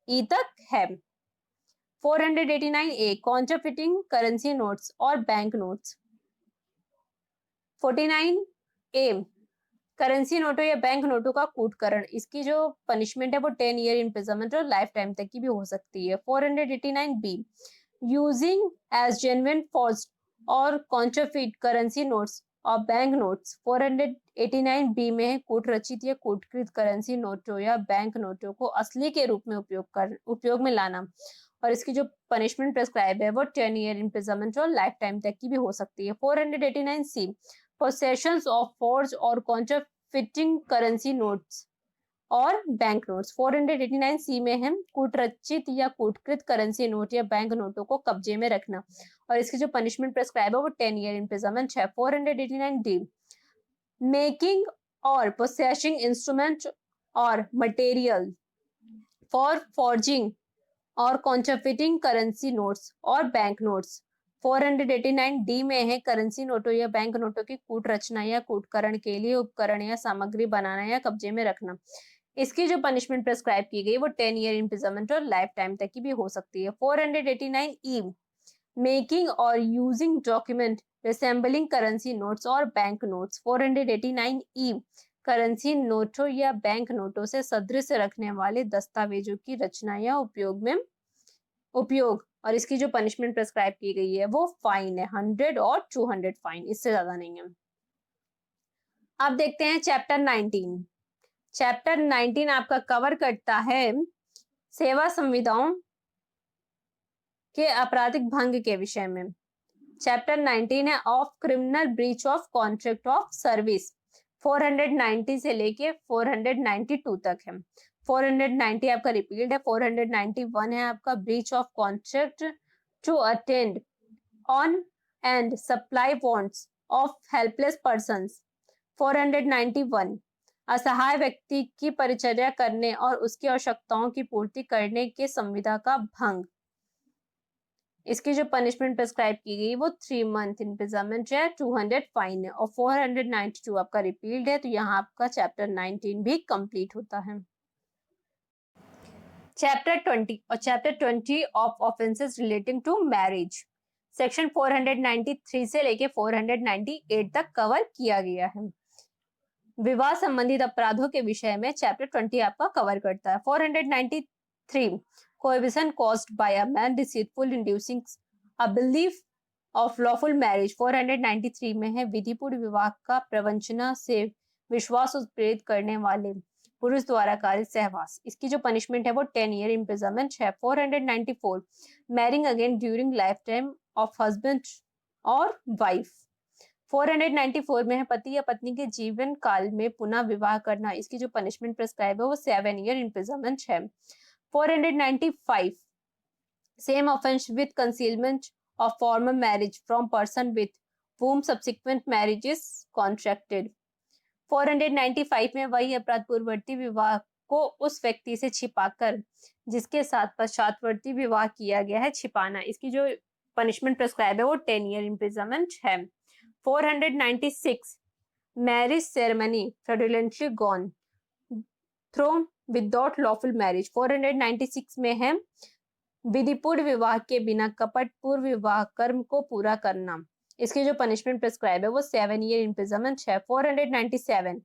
ई तक है। 489 ए कॉन्ट्राफिटिंग करेंसी नोट्स और बैंक नोट्स। 49 ए करेंसी नोटों या बैंक नोटों का कूटकरण, इसकी जो पनिशमेंट है वो 10 ईयर इम्प्रिजनमेंट और लाइफ टाइम तक की भी हो सकती है। 489 B using as genuine forged और कॉन्ट्राफिट करेंसी नोट्स और बैंक नोट्स। 489 बी में है कूट रचित या कूटकृत करेंसी नोटों या बैंक नोटों को असली के रूप में उपयोग में लाना, और इसकी जो पनिशमेंट प्रेस्क्राइब है वो 10 ईयर इम्प्रिजनमेंट और लाइफ टाइम तक की भी हो सकती है। 489 सी possessions of forged और counterfeiting currency notes और बैंक नोट्स। 489 सी में है कूटरचित या कूटकृत करेंसी नोट या बैंक नोटों को कब्जे में रखना, और इसकी जो पनिशमेंट प्रेस्क्राइब है वो 10 ईयर इम्प्रिजनमेंट है। 489 डी मेकिंग और पोसेसिंग इंस्ट्रूमेंट और मटेरियल फॉर फॉर्जिंग और कॉन्ट्राफिटिंग करेंसी नोट्स और बैंक नोट्स। 489 डी में है करेंसी नोटों या बैंक नोटों की कूट रचना या कूटकरण के लिए उपकरण या सामग्री बनाना या कब्जे में रखना, इसकी जो पनिशमेंट प्रेस्क्राइब की गई वो 10 ईयर इम्प्रिजनमेंट और लाइफ टाइम तक की भी हो सकती है। 489 ई मेकिंग और using document resembling currency notes और बैंक नोट्स। 489 ई करेंसी नोटों या बैंक नोटों से सदृश रखने वाले दस्तावेजों की रचना या उपयोग, और इसकी जो पनिशमेंट प्रेस्क्राइब की गई है वो फाइन है 100 और 200 फाइन, इससे ज्यादा नहीं है। अब देखते हैं चैप्टर 19। चैप्टर 19 आपका कवर करता है सेवा संविदाओं के आपराधिक भंग के विषय में। चैप्टर 19 है of criminal breach of contract of service. 490 से लेके 492 तक है। 490 आपका रिपीट है। 491 है आपका breach of contract to attend on and supply wants of helpless persons. 491 असहाय व्यक्ति की परिचर्या करने और उसकी आवश्यकताओं की पूर्ति करने के संविदा का भंग, इसकी जो पनिशमेंट प्रेस्क्राइब की गई वो 3 मंथ इम्प्रिजनमेंट है, 200 फाइन है, और 492 आपका रिपील्ड है। तो यहाँ आपका चैप्टर 19 भी कंप्लीट होता है। चैप्टर 20 और chapter 20 of offences relating to marriage, section 493 से लेके 498 तक कवर किया गया है। विवाह संबंधित अपराधों के विषय में चैप्टर 20 आपका कवर करता है। 493 coercion caused by a man deceitful inducing a belief of lawful marriage। 493 में है विधिपूर्ण विवाह का प्रवंचना से विश्वास उत्प्रेरित करने वाले पुरुष द्वारा कार्य सहवास, इसकी जो पनिशमेंट है वो 10 ईयर इम्प्रिजनमेंट है। 494 marrying again during life time of husband और वाइफ। 494 में है पति या पत्नी के जीवन काल में पुनः विवाह करना, इसकी जो पनिशमेंट प्रेस्क्राइब है वो 7 ईयर इम्प्रिजनमेंट है। 495 same offense with concealment of former marriage from person with whom subsequent marriage is contracted। 495 में वही अपराध पूर्ववर्ती विवाह को उस व्यक्ति से छिपाकर जिसके साथ पश्चातवर्ती विवाह किया गया है छिपाना, इसकी जो पनिशमेंट प्रेस्क्राइब है वो 10 ईयर इम्प्रिजनमेंट है। 496 marriage ceremony fraudulently gone through without lawful marriage. 496 में है विधिपूर्ण विवाह के बिना कपट पूर्व विवाह कर्म को पूरा करना, इसकी जो पनिशमेंट प्रेस्क्राइब है वो 7 ईयर इम्प्रिजनमेंट है। 497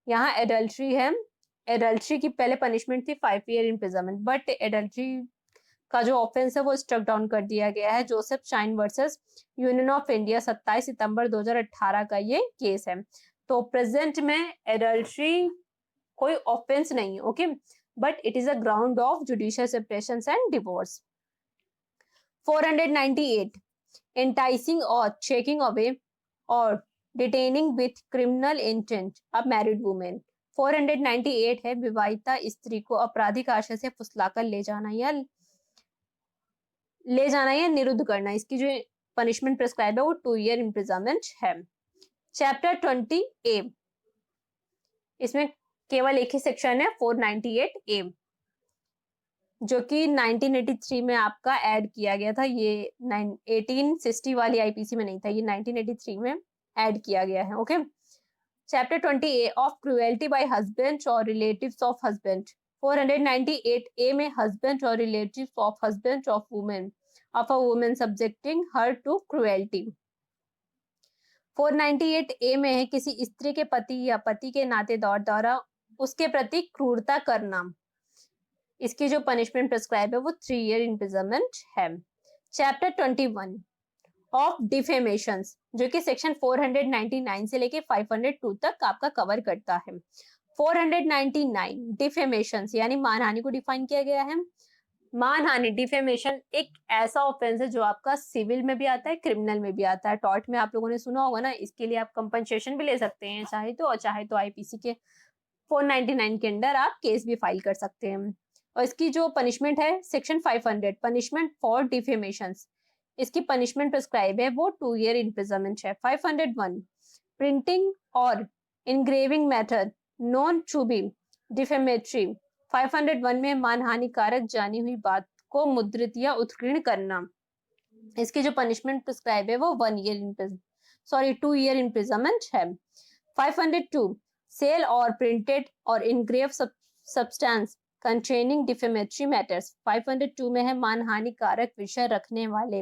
यहाँ एडल्ट्री है। एडल्ट्री की पहले पनिशमेंट थी 5 ईयर इम्प्रिजनमेंट, बट एडल्ट्री का जो ऑफेंस है वो स्ट्रक डाउन कर दिया गया है। Joseph shine versus union of India 27 सितंबर 2018 का ये केस है। तो प्रेजेंट में एडल्ट्री कोई ऑफेंस नहीं है, okay, but it is a ground of judicial separation and divorce. 498 enticing और चेकिंग अवे और detaining with criminal intent a married women. 498 है विवाहिता स्त्री को आपराधिक आशय से फुसलाकर ले जाना या निरुद्ध करना, इसकी जो पनिशमेंट प्रेस्क्राइब है वो 2 ईयर इम्प्रिजनमेंट है। चैप्टर 20 ए, इसमें केवल एक ही सेक्शन है 498 ए। जो कि 1983 में आपका ऐड किया गया था। ये 1860 वाली आईपीसी में नहीं था, ये 1983 में ऐड किया गया है। Okay, chapter 20A of cruelty by husband और रिलेटिव्स ऑफ हस्बैंड। 498A में हस्बैंड और relatives of husband of women of a women subjecting her to cruelty. 498A में है किसी स्त्री के पति या पति के नातेदार द्वारा उसके प्रति क्रूरता करना। इसकी जो पनिशमेंट प्रिस्क्राइब है वो 3 ईयर इम्प्रिजनमेंट है। चैप्टर 21 ऑफ डिफेमेशंस, जो कि सेक्शन 499 से लेके 502 तक आपका कवर करता है। 499 डिफेमेशंस यानी मानहानि को डिफाइन किया गया है। मानहानि डिफेमेशन एक ऐसा ऑफेंस है जो आपका सिविल में भी आता है, क्रिमिनल में भी आता है। टॉर्ट में आप लोगों ने सुना होगा ना, इसके लिए आप कंपनसेशन भी ले सकते हैं चाहे तो, और चाहे तो आईपीसी के 499 के अंडर आप केस भी फाइल कर सकते हैं। और इसकी जो पनिशमेंट है सेक्शन 500 पनिशमेंट फॉर डिफेमेशंस, इसकी पनिशमेंट प्रिस्क्राइब है वो 2 ईयर इम्प्रिजनमेंट है। 501 प्रिंटिंग और engraving matter known to be defamatory. 501 में मानहानिकारक जानी हुई बात को मुद्रित या उत्कीर्ण करना, इसकी जो पनिशमेंट प्रिस्क्राइब है वो 2 ईयर इम्प्रिजनमेंट है। 502 सेल और प्रिंटेड और engrave substance containing defamatory matters. 502 में है मानहानिकारक विषय रखने वाले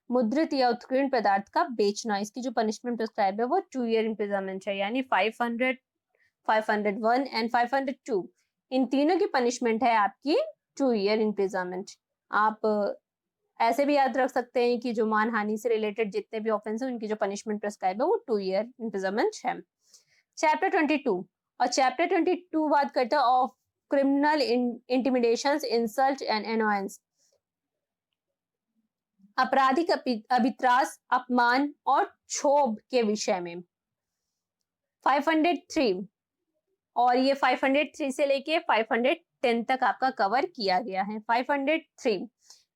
मुद्रित या उत्कीर्ण पदार्थ का बेचना, इसकी जो पनिशमेंट प्रिस्क्राइब है वो 2 ईयर इम्प्रिजनमेंट है। यानी 500, 501 एंड 502 इन तीनों की पनिशमेंट है आपकी 2 ईयर इम्प्रिजनमेंट। आप ऐसे भी याद रख सकते हैं कि जो मानहानि से रिलेटेड जितने भी ऑफेंस हैं उनकी जो पनिशमेंट प्रिस्क्राइब है वो 2 ईयर इम्प्रिजनमेंट है। चैप्टर 22 और चैप्टर 22 बात करता है of criminal intimidations insult and annoyance, आपराधिक अभित्रास अपमान और क्षोभ के विषय में। 503 और ये 503 से लेके 510 तक आपका कवर किया गया है। 503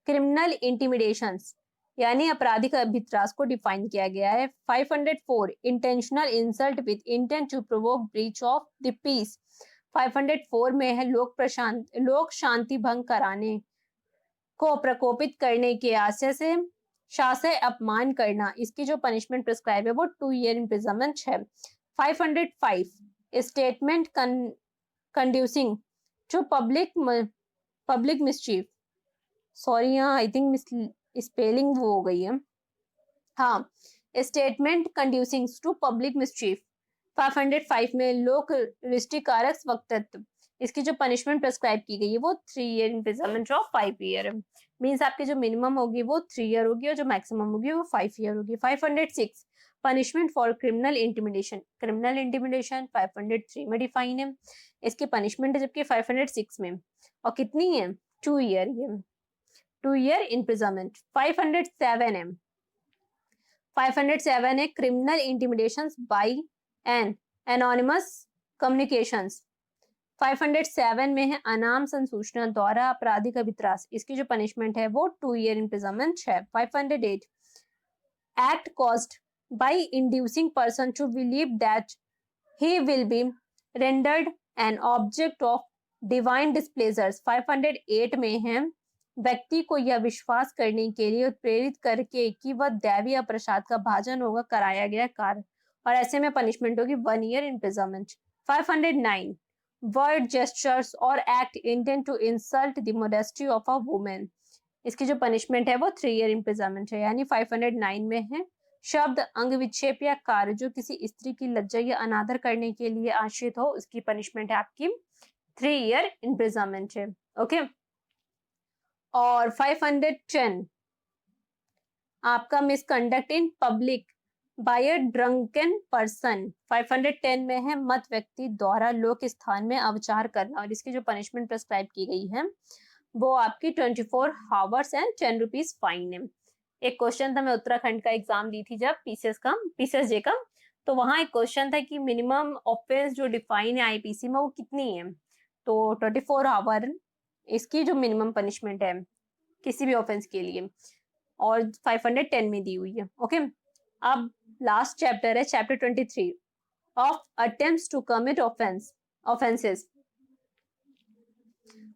क्रिमिनल इंटिमिडेशंस यानी आपराधिक अभित्रास को डिफाइन किया गया है। 504 intentional insult with intent to provoke breach of the peace. 504 में है लोक शांति भंग कराने को प्रकोपित करने के आशय से शासय अपमान करना, इसकी जो पनिशमेंट प्रिस्क्राइब है वो 2 ईयर इम्प्रिजनमेंट है। 505 statement conducing to public mischief, sorry यहाँ आई थिंक स्पेलिंग वो हो गई है, हाँ, statement conducing to public mischief. 505 में लोक रिष्टिकारक वक्तव्य, इसकी जो पनिशमेंट प्रिस्क्राइब की गई है वो 3 ईयर इम्प्रिजनमेंट ऑफ 5 ईयर है। मीन्स आपकी जो मिनिमम होगी वो 3 ईयर होगी और जो मैक्सिमम होगी वो 5 ईयर होगी। 506 punishment for criminal intimidation. Criminal intimidation 503 में डिफाइन है, इसकी पनिशमेंट है जबकि 506 में, और कितनी है 2 ईयर, ये 2 ईयर इम्प्रिजनमेंट। 507 है 507 है criminal intimidations by an anonymous communications. 507 में है अनाम संसूचना द्वारा आपराधिक अभित्रास, इसकी जो पनिशमेंट है वो 2 ईयर इम्प्रिजनमेंट है। 508 act caused by inducing person to believe that he will be rendered an object of divine displeasures. 508 में है व्यक्ति को यह विश्वास करने के लिए उत्प्रेरित करके कि वह दैवीय अप्रसाद का भाजन होगा कराया गया कार्य, और ऐसे में पनिशमेंट होगी 1 ईयर इम्प्रिजनमेंट। 509 वर्ड जेस्चर्स और act intended to insult the modesty of a women, इसकी जो पनिशमेंट है वो 3 ईयर इम्प्रिजनमेंट है। यानी 509 में है शब्द अंग विक्षेप या कार्य जो किसी स्त्री की लज्जा या अनादर करने के लिए आश्रित हो, उसकी पनिशमेंट है आपकी 3 ईयर इम्प्रिजनमेंट है। ओके, और 510 आपका misconduct in public by a drunken person. 510 में है मत व्यक्ति द्वारा लोक स्थान में अवचार करना, और इसकी जो पनिशमेंट प्रिस्क्राइब की गई है वो आपकी 24 आवर्स एंड 10 रुपीज फाइन है। एक क्वेश्चन था, मैं उत्तराखंड का एग्जाम दी थी जब पीसीएसजे का, तो वहां एक क्वेश्चन था कि मिनिमम ऑफेंस जो डिफाइन है आईपीसी में वो कितनी है, तो 24 आवर इसकी जो मिनिमम पनिशमेंट है किसी भी ऑफेंस के लिए, और 510 में दी हुई है। ओके, अब लास्ट चैप्टर है chapter 23 of attempts to commit offences,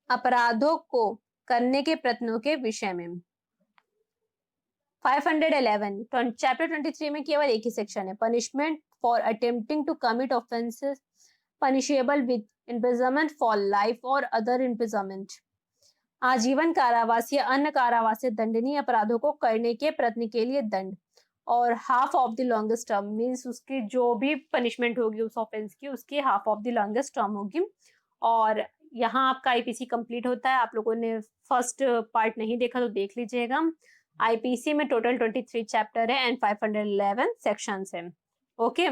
अपराधों को करने के प्रयत्नों के विषय में। 511 चैप्टर 23 में केवल एक ही सेक्शन है, punishment for attempting to commit offences punishable with imprisonment for life और अदर इम्प्रिजनमेंट। आजीवन कारावास या अन्य कारावास से दंडनीय अपराधों को करने के प्रयत्न के लिए दंड, और half of the longest term means उसकी जो भी पनिशमेंट होगी उस ऑफेंस की उसकी half of the longest term होगी। और यहाँ आपका आईपीसी कंप्लीट होता है। आप लोगों ने फर्स्ट पार्ट नहीं देखा तो देख लीजिएगा। आईपीसी में टोटल 23 चैप्टर है एंड 511 सेक्शंस है। ओके